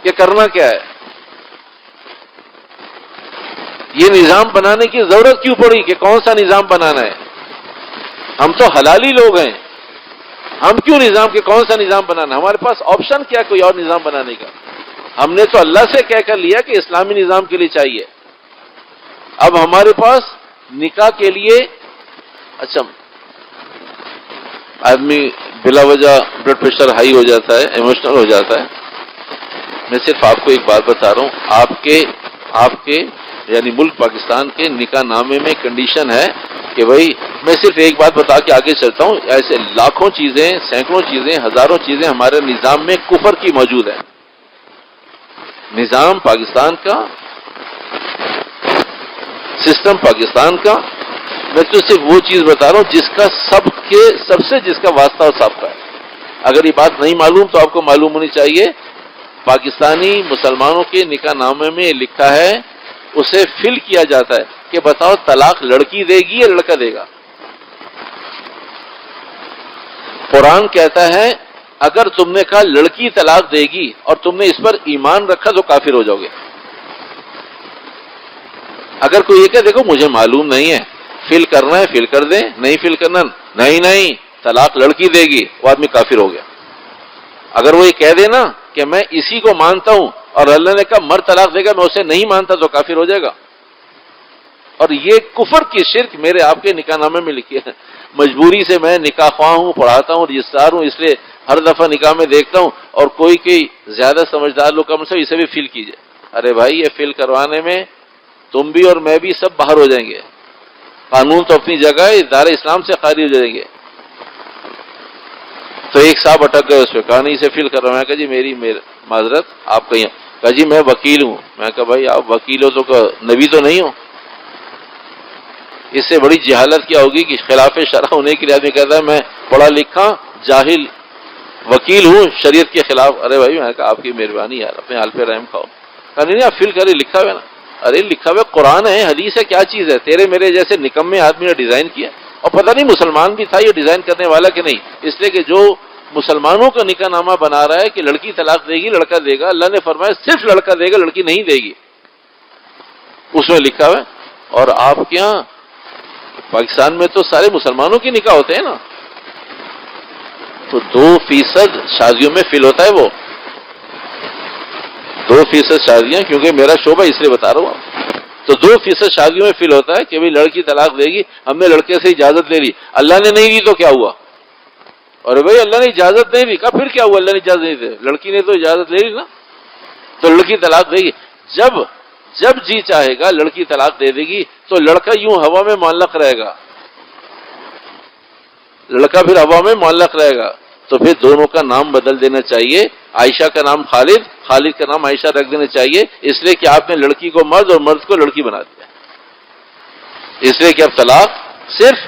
کہ کرنا کیا ہے، یہ نظام بنانے کی ضرورت کیوں پڑی کہ کون سا نظام بنانا ہے؟ ہم تو حلالی لوگ ہیں، ہم کیوں نظام کے کون سا نظام بنانا؟ ہمارے پاس آپشن کیا کوئی اور نظام بنانے کا؟ ہم نے تو اللہ سے کہہ کر لیا کہ اسلامی نظام کے لیے چاہیے۔ اب ہمارے پاس نکاح کے لیے اچھا آدمی بلا وجہ بلڈ پریشر ہائی ہو جاتا ہے، ایموشنل ہو جاتا ہے۔ میں صرف آپ کو ایک بات بتا رہا ہوں، آپ کے یعنی ملک پاکستان کے نکاح نامے میں کنڈیشن ہے کہ بھائی، میں صرف ایک بات بتا کے آگے چلتا ہوں، ایسے لاکھوں چیزیں، سینکڑوں چیزیں، ہزاروں چیزیں ہمارے نظام میں کفر کی موجود ہیں۔ نظام پاکستان کا، سسٹم پاکستان کا، میں تو صرف وہ چیز بتا رہا ہوں جس کا سب سے جس کا واسطہ اور سابقہ ہے۔ اگر یہ بات نہیں معلوم تو آپ کو معلوم ہونی چاہیے۔ پاکستانی مسلمانوں کے نکاح نامے میں لکھا ہے، اسے فل کیا جاتا ہے کہ بتاؤ طلاق لڑکی دے گی یا لڑکا دے گا؟ قرآن کہتا ہے اگر تم نے کہا لڑکی طلاق دے گی اور تم نے اس پر ایمان رکھا تو کافر ہو جاؤ گے۔ اگر کوئی یہ کہ دیکھو مجھے معلوم نہیں ہے، فل کرنا ہے فل کر دیں، نہیں فل کرنا نہیں طلاق لڑکی دے گی، وہ آدمی کافر ہو گیا۔ اگر وہ یہ کہہ دے نا کہ میں اسی کو مانتا ہوں اور اللہ نے کہا مرد طلاق دے گا میں اسے نہیں مانتا تو کافر ہو جائے گا۔ اور یہ کفر کی شرک میرے آپ کے نکاح نامے میں لکھی ہے۔ مجبوری سے میں نکاح خواہ ہوں، پڑھاتا ہوں، رجسٹرار ہوں، اس لیے ہر دفعہ نکاح میں دیکھتا ہوں اور کوئی زیادہ سمجھدار لوگ کم سے اسے بھی فل کیجئے۔ ارے بھائی یہ فل کروانے میں تم بھی اور میں بھی سب باہر ہو جائیں گے، قانون تو اپنی جگہ ہے، ادارے اسلام سے خارج ہو جائیں گے۔ تو ایک صاحب اٹک گئے اس پہ، کہا نہیں اسے فل کروانا۔ کہا جی میری معذرت، آپ کہیں؟ کہا جی میں وکیل ہوں۔ میں کہا بھائی آپ وکیل ہو تو نبی تو نہیں ہو؟ اس سے بڑی جہالت کیا ہوگی کہ خلاف شرع ہونے کے لیے آدمی کہتا ہے میں پڑھا لکھا جاہل وکیل ہوں شریعت کے خلاف۔ ارے بھائی میں کہا آپ کی مہربانی یار، اپنے حال پہ رحم کھاؤ۔ کہا نہیں آپ فل کرے، لکھا ہوا نا۔ ارے لکھا ہوا قرآن ہے، حدیث ہے، کیا چیز ہے؟ تیرے میرے جیسے نکمے آدمی نے ڈیزائن کیا، اور پتہ نہیں مسلمان بھی تھا یہ ڈیزائن کرنے والا کہ نہیں، اس لیے کہ جو مسلمانوں کا نکاح نامہ بنا رہا ہے کہ لڑکی طلاق دے گی لڑکا دے گا، اللہ نے فرمایا صرف لڑکا دے گا لڑکی نہیں دے گی، اس میں لکھا ہوا ہے۔ اور آپ کے یہاں پاکستان میں تو سارے مسلمانوں کی نکاح ہوتے ہیں نا، تو 2% شادیوں میں فل ہوتا ہے، وہ 2% شادیاں، کیونکہ میرا شعبہ اس لیے بتا رہا ہوں، تو 2% شادیوں میں فل ہوتا ہے کہ بھائی لڑکی طلاق دے گی، ہم نے لڑکے سے اجازت لے لی، اللہ نے نہیں دی تو کیا ہوا؟ اور بھائی اللہ نے اجازت نہیں دی، کہا پھر کیا ہوا؟ اللہ نے اجازت نہیں دی، لڑکی نے تو اجازت لے لی نا، تو لڑکی طلاق دے گی۔ جب جی چاہے گا لڑکی طلاق دے دے گی تو لڑکا یوں ہوا میں معلق رہے گا، لڑکا پھر ہوا میں معلق رہے گا، تو پھر دونوں کا نام بدل دینا چاہیے، عائشہ کا نام خالد، خالد کا نام عائشہ رکھ دینا چاہیے، اس لیے کہ آپ نے لڑکی کو مرد اور مرد کو لڑکی بنا دیا، اس لیے کہ اب طلاق صرف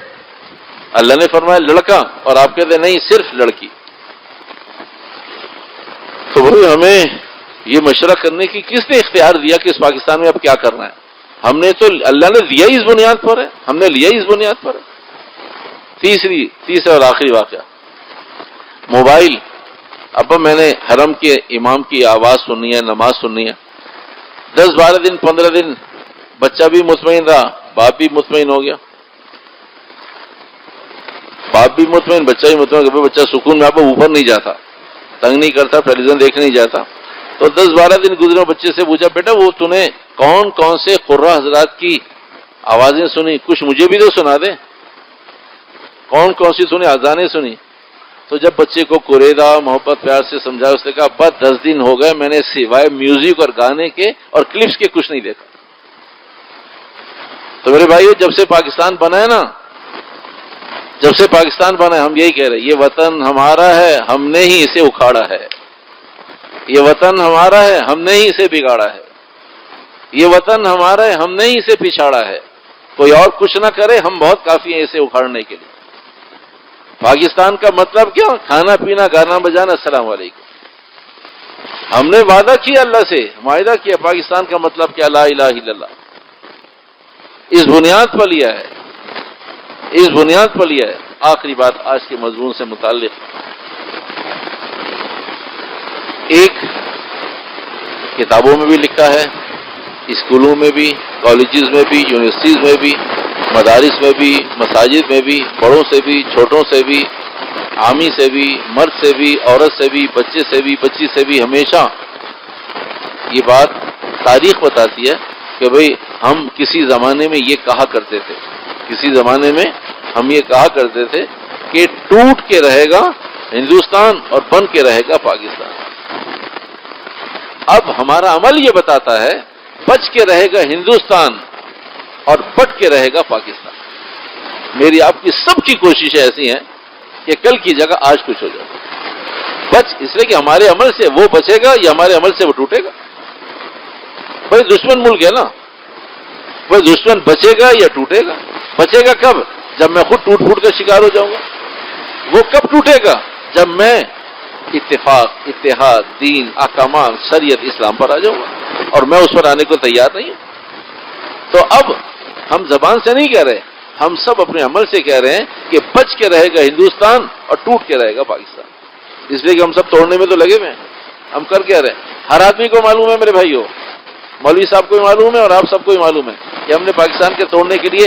اللہ نے فرمایا لڑکا اور آپ کہتے ہیں نہیں صرف لڑکی۔ تو بھائی ہمیں یہ مشورہ کرنے کی کس نے اختیار دیا کہ اس پاکستان میں اب کیا کرنا ہے؟ ہم نے تو اللہ نے دیا ہی اس بنیاد پر ہے، ہم نے لیا ہی اس بنیاد پر ہے۔ تیسرا اور آخری واقعہ، موبائل ابا میں نے حرم کے امام کی آواز سننی ہے، نماز سننی ہے. 10-12 دن 15 دن بچہ بھی مطمئن رہا، باپ بھی مطمئن ہو گیا. باپ بھی مطمئن، بچہ بھی مطمئن کہ بچہ سکون میں ابا اوپر نہیں جاتا، تنگ نہیں کرتا، ٹیلی ویژن دیکھ نہیں جاتا. تو 10-12 دن گزرے، بچے سے پوچھا بیٹا وہ تو نے کون کون سے قرہ حضرات کی آوازیں سنی، کچھ مجھے بھی تو سنا دے، کون کون سی سنی، اذانیں سنی. تو جب بچے کو قریدا محبت پیار سے سمجھایا، اس نے کہا ابا 10 دن ہو گئے میں نے سوائے میوزک اور گانے کے اور کلپس کے کچھ نہیں دیکھا. تو میرے بھائیو جب سے پاکستان بنا ہے نا، جب سے پاکستان بنا ہے ہم یہی کہہ رہے ہیں، یہ وطن ہمارا ہے، ہم نے ہی اسے اکھاڑا ہے. یہ وطن ہمارا ہے، ہم نے ہی اسے بگاڑا ہے. یہ وطن ہمارا ہے، ہم نے ہی اسے پچھاڑا ہے. کوئی اور کچھ نہ کرے، ہم بہت کافی ہیں اسے اکھاڑنے کے لیے. پاکستان کا مطلب کیا؟ کھانا پینا گانا بجانا، السلام علیکم. ہم نے وعدہ کیا اللہ سے، معاہدہ کیا، پاکستان کا مطلب کیا؟ لا الہ الا اللہ. اس بنیاد پر لیا ہے، اس بنیاد پر لیا ہے. آخری بات آج کے مضمون سے متعلق، ایک کتابوں میں بھی لکھا ہے، اسکولوں میں بھی، کالجز میں بھی، یونیورسٹیز میں بھی، مدارس میں بھی، مساجد میں بھی، بڑوں سے بھی، چھوٹوں سے بھی، عامی سے بھی، مرد سے بھی، عورت سے بھی، بچے سے بھی، بچی سے بھی، ہمیشہ یہ بات تاریخ بتاتی ہے کہ بھئی ہم کسی زمانے میں یہ کہا کرتے تھے، کسی زمانے میں ہم یہ کہا کرتے تھے کہ ٹوٹ کے رہے گا ہندوستان اور بن کے رہے گا پاکستان. اب ہمارا عمل یہ بتاتا ہے بچ کے رہے گا ہندوستان اور بٹ کے رہے گا پاکستان. میری آپ کی سب کی کوششیں ایسی ہیں کہ کل کی جگہ آج کچھ ہو جائے. بچ اس لیے کہ ہمارے عمل سے وہ بچے گا یا ہمارے عمل سے وہ ٹوٹے گا. بھائی دشمن ملک ہے نا، وہ دشمن بچے گا یا ٹوٹے گا؟ بچے گا کب؟ جب میں خود ٹوٹ پھوٹ کا شکار ہو جاؤں گا. وہ کب ٹوٹے گا؟ جب میں اتفاق، اتحاد، دین، احکامات، شریعت، اسلام پر آ جاؤں گا، اور میں اس پر آنے کو تیار نہیں ہوں. تو اب ہم زبان سے نہیں کہہ رہے، ہم سب اپنے عمل سے کہہ رہے ہیں کہ بچ کے رہے گا ہندوستان اور ٹوٹ کے رہے گا پاکستان. اس لیے کہ ہم سب توڑنے میں تو لگے ہوئے ہیں. ہم کر کیا رہے ہیں؟ ہر آدمی کو معلوم ہے میرے بھائیوں، مولوی صاحب کو بھی معلوم ہے اور آپ سب کو بھی معلوم ہے کہ ہم نے پاکستان کے توڑنے کے لیے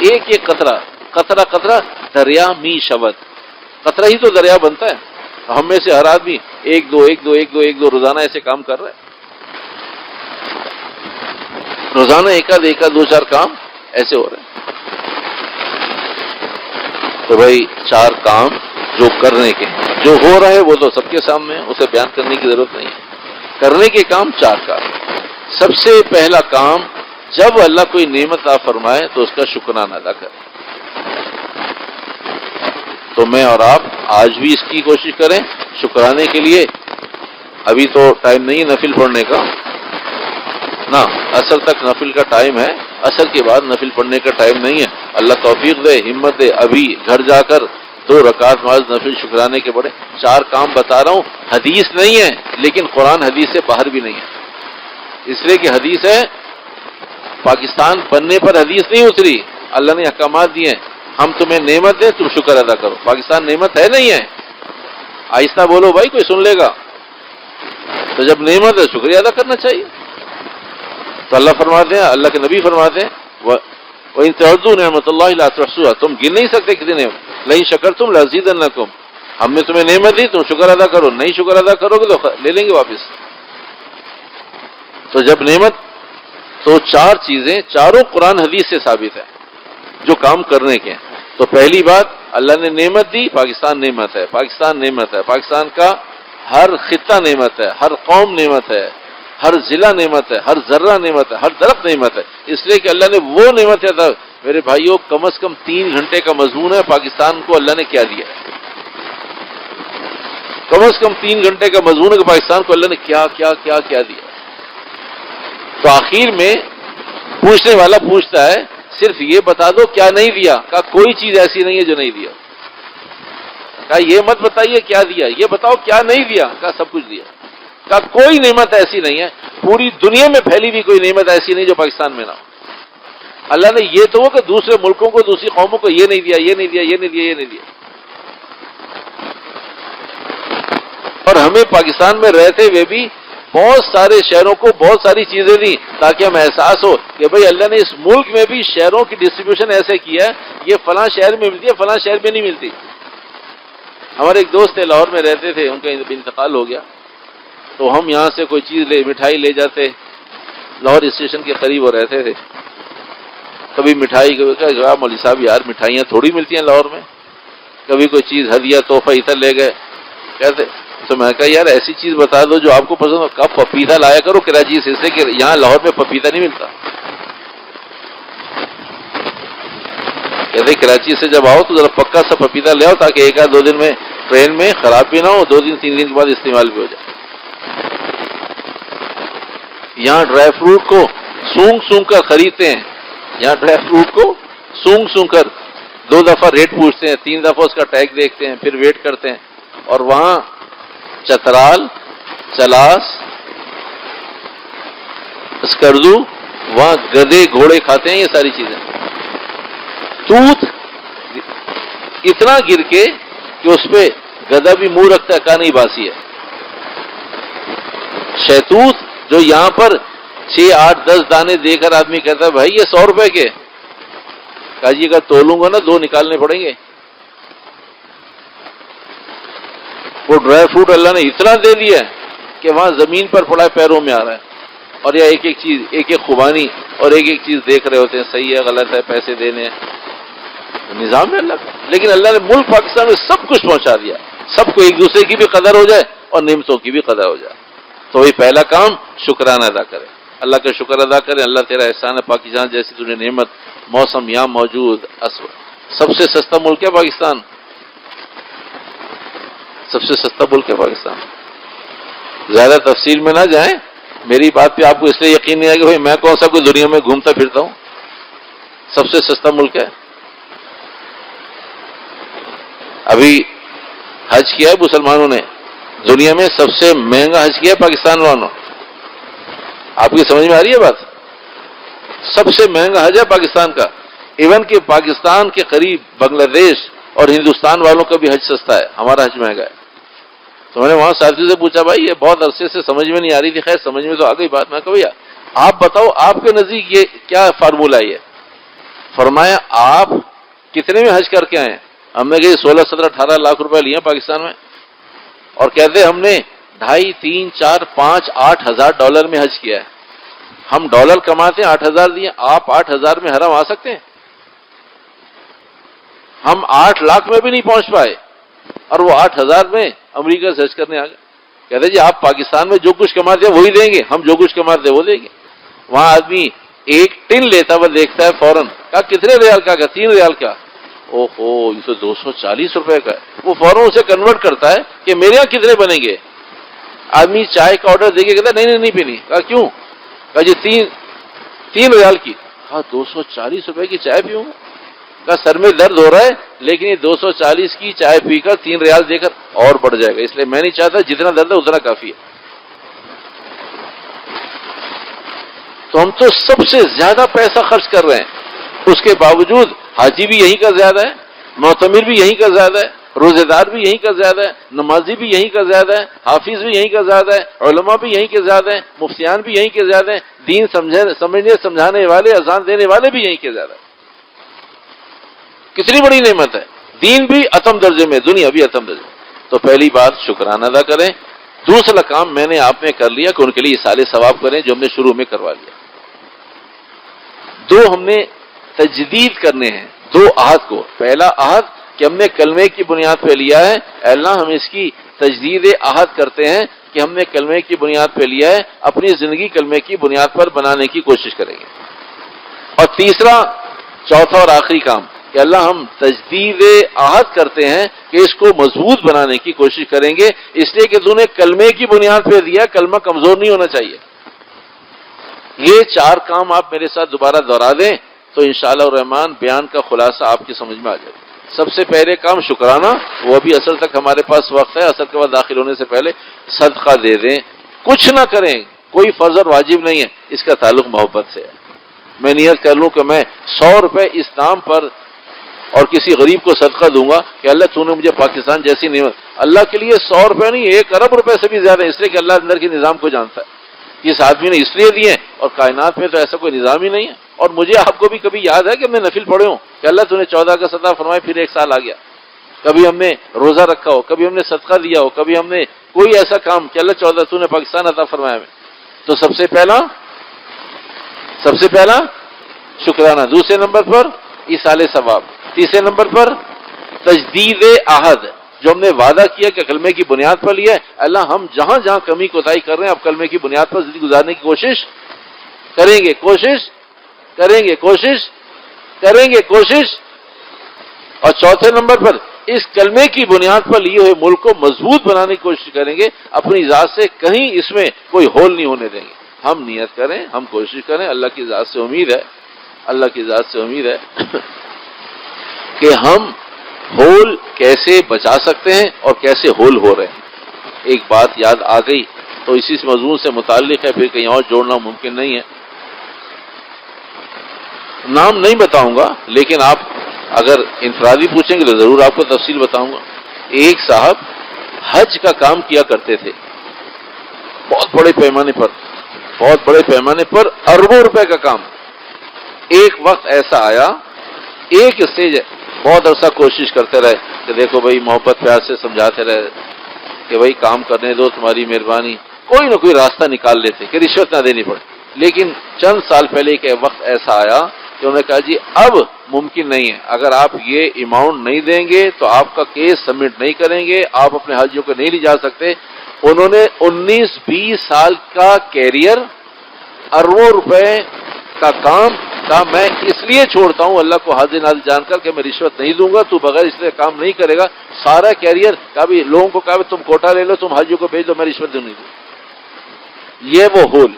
ایک ایک قطرہ قطرہ قطرہ دریا می شبد، قطرہ ہی تو دریا بنتا ہے. ہم میں سے ہر آدمی ایک دو روزانہ ایسے کام کر رہا ہے. روزانہ ایک آدھ 2-4 کام ایسے ہو رہے ہیں. تو بھائی 4 کام جو کرنے کے، جو ہو رہا ہے وہ تو سب کے سامنے ہے، اسے بیان کرنے کی ضرورت نہیں ہے. کرنے کے کام 4 کام. سب سے پہلا کام، جب اللہ کوئی نعمت عطا فرمائے تو اس کا شکرانہ ادا کریں. تو میں اور آپ آج بھی اس کی کوشش کریں شکرانے کے لیے. ابھی تو ٹائم نہیں ہے نفل پڑھنے کا نا، عصر تک نفل کا ٹائم ہے، عصر کے بعد نفل پڑھنے کا ٹائم نہیں ہے. اللہ توفیق دے، ہمت دے، ابھی گھر جا کر 2 رکعت نماز نفل شکرانے کے پڑھیں. 4 کام بتا رہا ہوں، حدیث نہیں ہے لیکن قرآن حدیث سے باہر بھی نہیں ہے. اس لیے کہ حدیث ہے، پاکستان بننے پر حدیث نہیں اتری، اللہ نے احکامات دیے ہیں. ہم تمہیں نعمت دیں، تم شکر ادا کرو. پاکستان نعمت ہے نہیں ہے؟ آہستہ بولو بھائی، کوئی سن لے گا. تو جب نعمت ہے شکریہ ادا کرنا چاہیے. تو اللہ فرماتے ہیں، اللہ کے نبی فرماتے ہیں وَإِن تَعُدُّوا نِعْمَتَ اللَّهِ لَا تُحْصُوهَا، تم گن نہیں سکتے کتنی نعمت. لَئِن شَكَرْتُمْ لَأَزِيدَنَّكُمْ، ہم نے تمہیں نعمت دی، تم شکر ادا کرو. نہیں شکر ادا کرو گے تو لے لیں گے واپس. تو جب نعمت، تو 4 چیزیں چاروں قرآن حدیث سے ثابت ہے جو کام کرنے کے ہیں. تو پہلی بات، اللہ نے نعمت دی، پاکستان نعمت ہے. پاکستان نعمت ہے، پاکستان کا ہر خطہ نعمت ہے، ہر قوم نعمت ہے، ہر ضلع نعمت ہے، ہر ذرہ نعمت ہے، ہر درخت نعمت ہے. اس لیے کہ اللہ نے وہ نعمت عطا. میرے بھائیوں کم از کم 3 گھنٹے کا مضمون ہے پاکستان کو اللہ نے کیا دیا ہے. کم از کم 3 گھنٹے کا مضمون ہے کہ پاکستان کو اللہ نے کیا کیا کیا کیا دیا. تو آخر میں پوچھنے والا پوچھتا ہے صرف یہ بتا دو کیا نہیں دیا. کہا کوئی چیز ایسی نہیں ہے جو نہیں دیا. کہا یہ مت بتائیے کیا دیا، یہ بتاؤ کیا نہیں دیا. کہا سب کچھ دیا. کہا کوئی نعمت ایسی نہیں ہے، پوری دنیا میں پھیلی ہوئی کوئی نعمت ایسی نہیں جو پاکستان میں نہ ہو. اللہ نے یہ تو وہ کہ دوسرے ملکوں کو، دوسری قوموں کو یہ نہیں دیا، یہ نہیں دیا، یہ نہیں دیا، یہ نہیں دیا. اور ہمیں پاکستان میں رہتے ہوئے بھی بہت سارے شہروں کو بہت ساری چیزیں دی تاکہ ہمیں احساس ہو کہ بھئی اللہ نے اس ملک میں بھی شہروں کی ڈسٹریبیوشن ایسے کیا ہے، یہ فلاں شہر میں ملتی ہے، فلاں شہر میں نہیں ملتی۔ ہمارے ایک دوست تھے، لاہور میں رہتے تھے، ان کا انتقال ہو گیا، تو ہم یہاں سے کوئی چیز مٹھائی لے جاتے، لاہور اسٹیشن کے قریب وہ رہتے تھے، کبھی مٹھائی کبھی کہا مولوی صاحب یار مٹھائیاں تھوڑی ملتی ہیں لاہور میں، کبھی کوئی چیز ہدیہ تحفہ ادھر لے گئے کہتے، تو میں کہا یار ایسی چیز بتا دو جو آپ کو پسند ہو، کب پپیتا لایا کرو کراچی سے کہ یہاں لاہور میں پپیتا نہیں ملتا۔ کہتے کراچی سے جب آؤ تو ذرا پکا سا پپیتا لے آؤ تاکہ ایک آدھ دو دن میں ٹرین میں خراب بھی نہ ہو، 2 دن 3 دن کے بعد استعمال بھی ہو جائے۔ یہاں ڈرائی فروٹ کو سونگ سونگ کر خریدتے ہیں، یہاں ڈرائی فروٹ کو سونگ سونگ کر 2 دفعہ ریٹ پوچھتے ہیں، 3 دفعہ اس کا ٹیگ دیکھتے ہیں، پھر ویٹ کرتے ہیں، اور وہاں چترال، چلاس، اسکردو، وہاں گدے گھوڑے کھاتے ہیں یہ ساری چیزیں۔ توت اتنا گر کے کہ اس پہ گدھا بھی منہ رکھتا ہے، کہا نہیں باسی ہے۔ شہتوت جو یہاں پر 6 8 10 دانے دے کر آدمی کہتا ہے بھائی یہ 100 روپے کے، کہا جی اگر تولوں گا نا 2 نکالنے پڑیں گے۔ وہ ڈرائی فروٹ اللہ نے اتنا دے دیا ہے کہ وہاں زمین پر پڑا ہے، پیروں میں آ رہا ہے، اور یا ایک ایک چیز، ایک ایک خوبانی اور ایک ایک چیز دیکھ رہے ہوتے ہیں، صحیح ہے غلط ہے، پیسے دینے ہیں، نظام ہے اللہ کا۔ لیکن اللہ نے ملک پاکستان میں سب کچھ پہنچا دیا، سب کو ایک دوسرے کی بھی قدر ہو جائے اور نعمتوں کی بھی قدر ہو جائے۔ تو وہی پہلا کام شکرانہ ادا کرے، اللہ کا شکر ادا کرے، اللہ تیرا احسان ہے پاکستان جیسی تُو نے نعمت، موسم یہاں موجود، سب سے سستا ملک ہے پاکستان، سب سے سستا ملک ہے پاکستان۔ زیادہ تفصیل میں نہ جائیں، میری بات پہ آپ کو اس لیے یقین نہیں آئے کہ بھائی میں کون سا کوئی دنیا میں گھومتا پھرتا ہوں، سب سے سستا ملک ہے۔ ابھی حج کیا ہے مسلمانوں نے، دنیا میں سب سے مہنگا حج کیا ہے پاکستان والوں۔ آپ کی سمجھ میں آ رہی ہے بات؟ سب سے مہنگا حج ہے پاکستان کا، ایون کہ پاکستان کے قریب بنگلہ دیش اور ہندوستان والوں کا بھی حج سستا ہے، ہمارا حج مہنگا ہے۔ تو میں نے وہاں ساتھی سے پوچھا بھائی یہ بہت عرصے سے سمجھ میں نہیں آ رہی تھی، خیر سمجھ میں تو آ گئی بات۔ میں کہا بھیا آپ بتاؤ آپ کے نزدیک یہ کیا فارمولہ ہے؟ فرمایا آپ کتنے میں حج کر کے آئے ہیں؟ ہم نے کہ 16 17 18 لاکھ روپے لیے ہیں پاکستان میں، اور کہتے ہم نے 2.5 3 4 5 8 ہزار ڈالر میں حج کیا ہے۔ ہم ڈالر کماتے ہیں 8,000 دیے، آپ 8,000 میں حرم آ سکتے ہیں؟ ہم 8 لاکھ میں بھی نہیں پہنچ پائے اور وہ 8,000 میں امریکہ سے حج کرنے آ گئے۔ کہتے جی آپ پاکستان میں جو کچھ کماتے ہیں وہی دیں گے، ہم جو کچھ کماتے ہیں وہ دیں گے۔ وہاں آدمی ایک ٹن لیتا ہوا دیکھتا ہے فوراً، کہا کتنے ریال کا؟ 3 ریال کا۔ او ہو یہ تو 240 روپے کا ہے۔ وہ فوراً اسے کنورٹ کرتا ہے کہ میرے یہاں کتنے بنیں گے۔ آدمی چائے کا آرڈر دے کے کہتا ہے نہیں پینی۔ کہا کیوں؟ کہا جی 3 ریال کی۔ کہا 240 روپے کی چائے پیوں گا؟ کہا سر میں درد ہو رہا ہے لیکن یہ 240 کی چائے پی کر 3 ریال دے کر اور بڑھ جائے گا، اس لیے میں نہیں چاہتا، جتنا درد ہے اتنا کافی ہے۔ تو ہم تو سب سے زیادہ پیسہ خرچ کر رہے ہیں، اس کے باوجود حاجی بھی یہیں کا زیادہ ہے، معتمر بھی یہیں کا زیادہ ہے، روزے دار بھی یہیں کا زیادہ ہے، نمازی بھی یہیں کا زیادہ ہے، حافظ بھی یہیں کا زیادہ ہے، علماء بھی یہیں کے زیادہ ہیں، مفتیان بھی یہیں کے زیادہ ہیں، دین سمجھنے سمجھانے والے، اذان دینے والے بھی یہیں کے زیادہ ہیں۔ کتنی بڑی نعمت ہے، دین بھی اتم درجے میں، دنیا بھی اتم درجے میں۔ تو پہلی بات شکرانہ ادا کریں۔ دوسرا کام میں نے آپ نے کر لیا کہ ان کے لیے اصالے ثواب کریں جو ہم نے شروع میں کروا لیا۔ 2 ہم نے تجدید کرنے ہیں 2 عہد کو۔ پہلا عہد کہ ہم نے کلمے کی بنیاد پہ لیا ہے، اے اللہ ہم اس کی تجدید عہد کرتے ہیں کہ ہم نے کلمے کی بنیاد پہ لیا ہے، اپنی زندگی کلمے کی بنیاد پر بنانے کی کوشش کریں گے۔ اور تیسرا، چوتھا اور آخری کام کہ اللہ ہم تجدید عہد کرتے ہیں کہ اس کو مضبوط بنانے کی کوشش کریں گے، اس لیے کہ تو نے کلمے کی بنیاد پہ دیا، کلمہ کمزور نہیں ہونا چاہیے۔ یہ 4 کام آپ میرے ساتھ دوبارہ دہرا دیں تو انشاءاللہ الرحمن بیان کا خلاصہ آپ کی سمجھ میں آ جائے گا۔ سب سے پہلے کام شکرانہ، وہ ابھی عصر تک ہمارے پاس وقت ہے، عصر کے بعد داخل ہونے سے پہلے صدقہ دے دیں، کچھ نہ کریں، کوئی فرض اور واجب نہیں ہے، اس کا تعلق محبت سے ہے۔ میں نیت کر لوں کہ میں 100 روپے اس نام پر اور کسی غریب کو صدقہ دوں گا کہ اللہ تو نے مجھے پاکستان جیسی نعمت، اللہ کے لیے 100 روپے نہیں 1 ارب روپے سے بھی زیادہ، اس لیے کہ اللہ اندر کے نظام کو جانتا ہے. اس آدمی نے اس لیے دیے اور کائنات میں تو ایسا کوئی نظام ہی نہیں ہے. اور مجھے آپ کو بھی کبھی یاد ہے کہ ہم نے نفل پڑھے ہوں کہ اللہ تو نے 14 کا عطا فرمائے پھر 1 سال آ گیا. کبھی ہم نے روزہ رکھا ہو، کبھی ہم نے صدقہ دیا ہو، کبھی ہم نے کوئی ایسا کام کہ اللہ 14 تو نے پاکستان عطا فرمایا میں. تو سب سے پہلا شکرانہ، دوسرے نمبر پر ایصال ثواب، تیسرے نمبر پر تجدید عہد، جو ہم نے وعدہ کیا کہ کلمے کی بنیاد پر لیا ہے، اللہ ہم جہاں جہاں کمی کوتاہی کر رہے ہیں اب کلمے کی بنیاد پر زندگی گزارنے کی کوشش کریں گے. اور چوتھے نمبر پر اس کلمے کی بنیاد پر لیے ہوئے ملک کو مضبوط بنانے کی کوشش کریں گے، اپنی ذات سے کہیں اس میں کوئی ہول نہیں ہونے دیں گے. ہم نیت کریں، ہم کوشش کریں، اللہ کی ذات سے امید ہے کہ ہم ہول کیسے بچا سکتے ہیں اور کیسے ہول ہو رہے ہیں. ایک بات یاد آ گئی تو اسی مضمون سے متعلق ہے، پھر کہیں اور جوڑنا ممکن نہیں ہے. نام نہیں بتاؤں گا لیکن آپ اگر انفرادی پوچھیں گے تو ضرور آپ کو تفصیل بتاؤں گا. ایک صاحب حج کا کام کیا کرتے تھے بہت بڑے پیمانے پر اربوں روپے کا کام. ایک وقت ایسا آیا، ایک اسٹیج ہے، بہت عرصہ کوشش کرتے رہے کہ دیکھو بھائی محبت پیار سے سمجھاتے رہے کہ بھائی کام کرنے دو، تمہاری مہربانی، کوئی نہ کوئی راستہ نکال لیتے کہ رشوت نہ دینی پڑے. لیکن چند سال پہلے ایک وقت ایسا آیا کہ انہوں نے کہا جی اب ممکن نہیں ہے، اگر آپ یہ اماؤنٹ نہیں دیں گے تو آپ کا کیس سبمٹ نہیں کریں گے، آپ اپنے حاجیوں کو نہیں لے جا سکتے. انہوں نے 19-20 سال کا کیریئر، اربوں روپے کا کام کہا میں اس لیے چھوڑتا ہوں اللہ کو حاضر ناظر جان کر کہ میں رشوت نہیں دوں گا، تو بغیر اس لیے کام نہیں کرے گا. سارا کیریئر کبھی لوگوں کو کہا تم کوٹا لے لو، تم حاجیوں کو بھیج دو، میں رشوت نہیں دوں. یہ وہ ہول.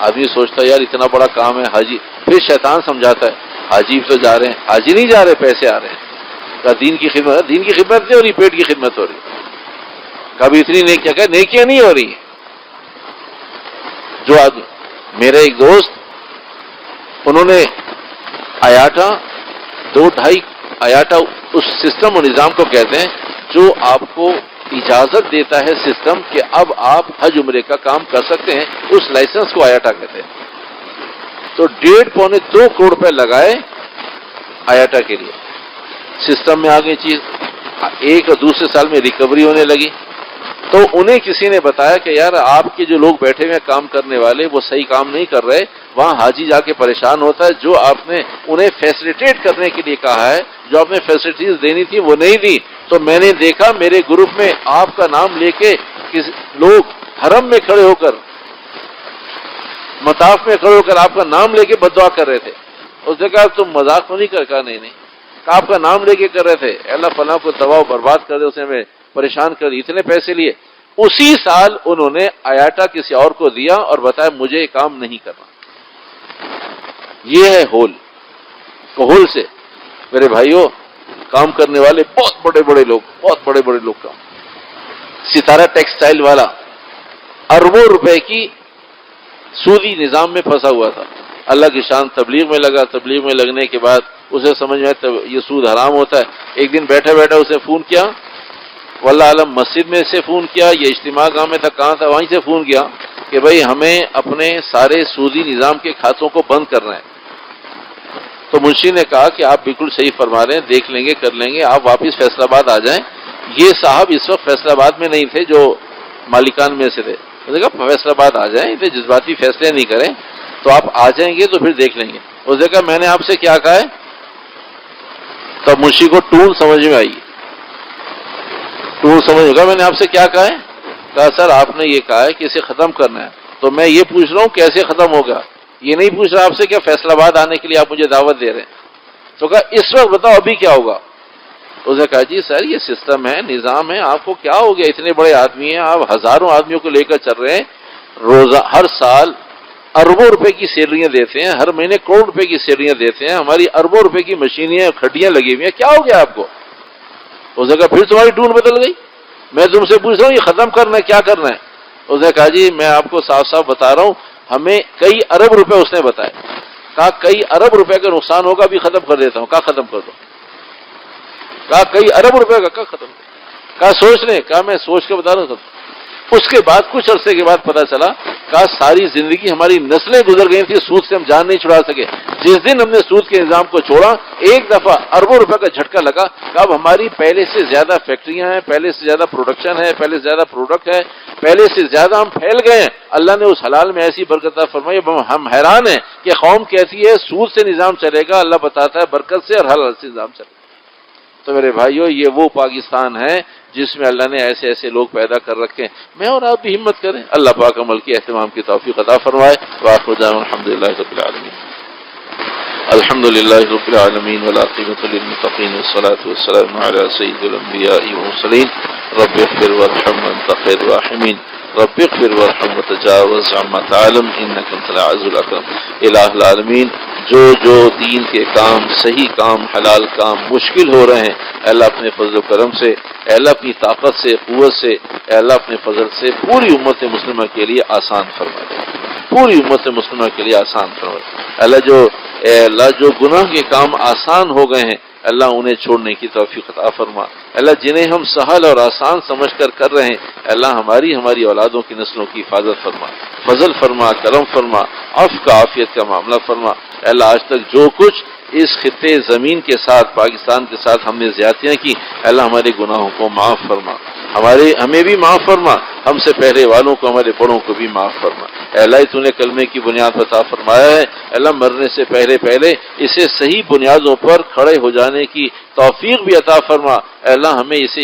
آدمی سوچتا ہے یار اتنا بڑا کام ہے حاجی، پھر شیطان سمجھاتا ہے حاجی تو جا رہے ہیں، حاجی نہیں جا رہے، پیسے آ رہے ہیں. دین کی خدمت نہیں ہو رہی، پیٹ کی خدمت ہو رہی. کبھی اتنی نیکیاں نہیں ہو رہی. جو آدمی میرے ایک دوست، انہوں نے آیاٹا 2-2.5 آیاٹا اس سسٹم اور نظام کو کہتے ہیں جو آپ کو اجازت دیتا ہے سسٹم کہ اب آپ حج عمرے کا کام کر سکتے ہیں، اس لائسنس کو آیاٹا کہتے ہیں. تو 1.5-2 کروڑ روپے لگائے آیاٹا کے لیے. سسٹم میں آ گئی چیز، ایک اور دوسرے سال میں ریکوری ہونے لگی. تو انہیں کسی نے بتایا کہ یار آپ کے جو لوگ بیٹھے ہوئے کام کرنے والے وہ صحیح کام نہیں کر رہے، وہاں حاجی جا کے پریشان ہوتا ہے. جو آپ نے انہیں فیسلیٹیٹ کرنے کے لیے کہا ہے، جو آپ نے فیسلٹیز دینی تھی وہ نہیں دی. تو میں نے دیکھا میرے گروپ میں آپ کا نام لے کے لوگ حرم میں کھڑے ہو کر، مطاف میں کھڑے ہو کر آپ کا نام لے کے بد دعا کر رہے تھے. اس نے کہا تم مذاق تو نہیں کہا نہیں آپ کا نام لے کے کر رہے تھے، اللہ فلاں کو تباہ و برباد کر دے، اس نے ہمیں پریشان کر دی، اتنے پیسے لیے. اسی سال انہوں نے آیاٹا کسی اور کو دیا اور بتایا مجھے یہ کام نہیں کرنا. یہ ہے ہول. ہول سے میرے بھائیوں کام کرنے والے بہت بڑے بڑے لوگ کام. ستارہ ٹیکسٹائل والا اربوں روپے کی سودی نظام میں پھنسا ہوا تھا. اللہ کی شان تبلیغ میں لگا. تبلیغ میں لگنے کے بعد اسے سمجھ میں آیا یہ سود حرام ہوتا ہے. ایک دن بیٹھا اسے فون کیا، واللہ عالم مسجد میں سے فون کیا، یہ اجتماع گاہ میں تھا، کہاں تھا، وہیں سے فون کیا کہ بھئی ہمیں اپنے سارے سودی نظام کے کھاتوں کو بند کرنا ہے. تو منشی نے کہا کہ آپ بالکل صحیح فرما رہے ہیں، دیکھ لیں گے، کر لیں گے، آپ واپس فیصل آباد آ جائیں. یہ صاحب اس وقت فیصل آباد میں نہیں تھے جو مالکان میں سے تھے. اس نے کہا فیصل آباد آ جائیں، اتنے جذباتی فیصلے نہیں کریں، تو آپ آ جائیں گے تو پھر دیکھ لیں گے. اس نے کہا میں نے آپ سے کیا کہا ہے؟ تب منشی کو ٹون سمجھ میں آئی. ٹون سمجھ ہوگا میں نے آپ سے کیا کہا ہے؟ کہا سر آپ نے یہ کہا ہے کہ اسے ختم کرنا ہے. تو میں یہ پوچھ رہا ہوں کیسے ختم ہوگا، یہ نہیں پوچھ رہا آپ سے کیا فیصل آباد آنے کے لیے آپ مجھے دعوت دے رہے ہیں. تو کہا اس وقت بتاؤ ابھی کیا ہوگا. اس نے کہا جی سر یہ سسٹم ہے، نظام ہے، آپ کو کیا ہو گیا، اتنے بڑے آدمی ہیں آپ، ہزاروں آدمیوں کو لے کر چل رہے ہیں، روزہ ہر سال اربوں روپے کی سیلریاں دیتے ہیں، ہر مہینے کروڑ روپے کی سیلریاں دیتے ہیں، ہماری اربوں روپے کی مشینیں کھڈیاں لگی ہوئی ہیں، کیا ہو گیا آپ کو؟ اس نے کہا پھر تمہاری ٹون بدل گئی، میں تم سے پوچھ رہا ہوں یہ ختم کرنا ہے، کیا کرنا ہے؟ اس نے کہا جی میں آپ کو صاف صاف بتا رہا ہوں، ہمیں کئی ارب روپے اس نے بتائے کہا کئی ارب روپے کا نقصان ہوگا بھی ختم کر دیتا ہوں. کہا ختم کر دو. کہا کئی ارب روپے کا. کہا ختم. کہا سوچ لیں. کہا میں سوچ کے بتا رہا ہوں. اس کے بعد کچھ عرصے کے بعد پتا چلا کہ ساری زندگی ہماری نسلیں گزر گئی تھی سود سے ہم جان نہیں چھڑا سکے. جس دن ہم نے سود کے نظام کو چھوڑا ایک دفعہ اربوں روپے کا جھٹکا لگا کہ اب ہماری پہلے سے زیادہ فیکٹریاں ہیں, پہلے سے زیادہ پروڈکشن ہے, پہلے سے زیادہ پروڈکٹ ہے, پہلے سے زیادہ ہم پھیل گئے ہیں. اللہ نے اس حلال میں ایسی برکت فرمائی. ہم حیران ہیں کہ قوم کہتی ہے سود سے نظام چلے گا, اللہ بتاتا ہے برکت سے اور حلال سے نظام چلے گا. تو میرے بھائیو یہ وہ پاکستان ہے جس میں اللہ نے ایسے ایسے لوگ پیدا کر رکھے ہیں. میں اور آپ بھی ہمت کریں. اللہ پاک عمل کی اہتمام کی توفیق عطا فرمائے. وآخر دعوانا الحمدللہ رب العالمین. الحمدللہ رب العالمین والعاقبۃ للمتقین والصلاة والسلام علی سید الانبیاء والمرسلین. رب اغفر وارحم وانت خیر الراحمین. رب اغفر وارحم وتجاوز عما تعلم انک انت العزیز الاکرم. الہ العالمین جو دین کے کام, صحیح کام, حلال کام مشکل ہو رہے ہیں, اللہ اپنے فضل و کرم سے, اللہ اپنی طاقت سے, قوت سے, اللہ اپنے فضل سے پوری امت مسلمہ کے لیے آسان فرما دے. پوری امت مسلمہ کے لیے آسان فرما دے. اللہ جو گناہ کے کام آسان ہو گئے ہیں اللہ انہیں چھوڑنے کی توفیق عطا فرما. اللہ جنہیں ہم سہل اور آسان سمجھ کر رہے ہیں اللہ ہماری اولادوں کی نسلوں کی حفاظت فرما, فضل فرما, کرم فرما, عفو کا عافیت کا معاملہ فرما. اللہ آج تک جو کچھ اس خطے زمین کے ساتھ پاکستان کے ساتھ ہم نے زیادتیاں کی اللہ ہمارے گناہوں کو معاف فرما, ہمیں بھی معاف فرما, ہم سے پہلے والوں کو ہمارے بڑوں کو بھی معاف فرما. اے اللہ تو نے کلمے کی بنیاد پر عطا فرمایا ہے, اللہ مرنے سے پہلے اسے صحیح بنیادوں پر کھڑے ہو جانے کی توفیق بھی عطا فرما. اے اللہ ہمیں اس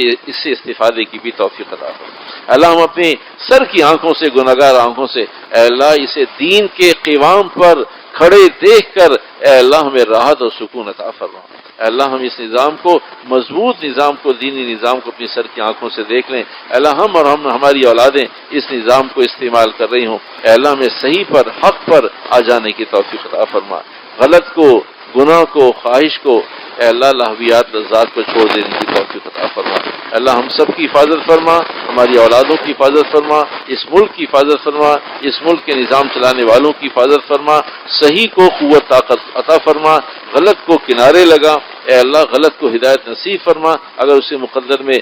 سے استفادے کی بھی توفیق عطا فرما. اللہ ہم اپنی سر کی آنکھوں سے, گناہگار آنکھوں سے اے اللہ اسے دین کے قوام پر کھڑے دیکھ کر اے اللہ ہمیں راحت اور سکون عطا فرما. اے اللہ ہم اس نظام کو, مضبوط نظام کو, دینی نظام کو اپنی سر کی آنکھوں سے دیکھ لیں. اے اللہ ہم اور ہماری اولادیں اس نظام کو استعمال کر رہی ہوں. اے اللہ ہمیں صحیح پر, حق پر آ جانے کی توفیق عطا فرما. غلط کو, گناہ کو, خواہش کو اے اللہ لہویات لذات کو چھوڑ دینے کی توفیق عطا فرما. اللہ ہم سب کی حفاظت فرما, ہماری اولادوں کی حفاظت فرما, اس ملک کی حفاظت فرما, اس ملک کے نظام چلانے والوں کی حفاظت فرما. صحیح کو قوت طاقت عطا فرما, غلط کو کنارے لگا. اے اللہ غلط کو ہدایت نصیب فرما. اگر اسے مقدر میں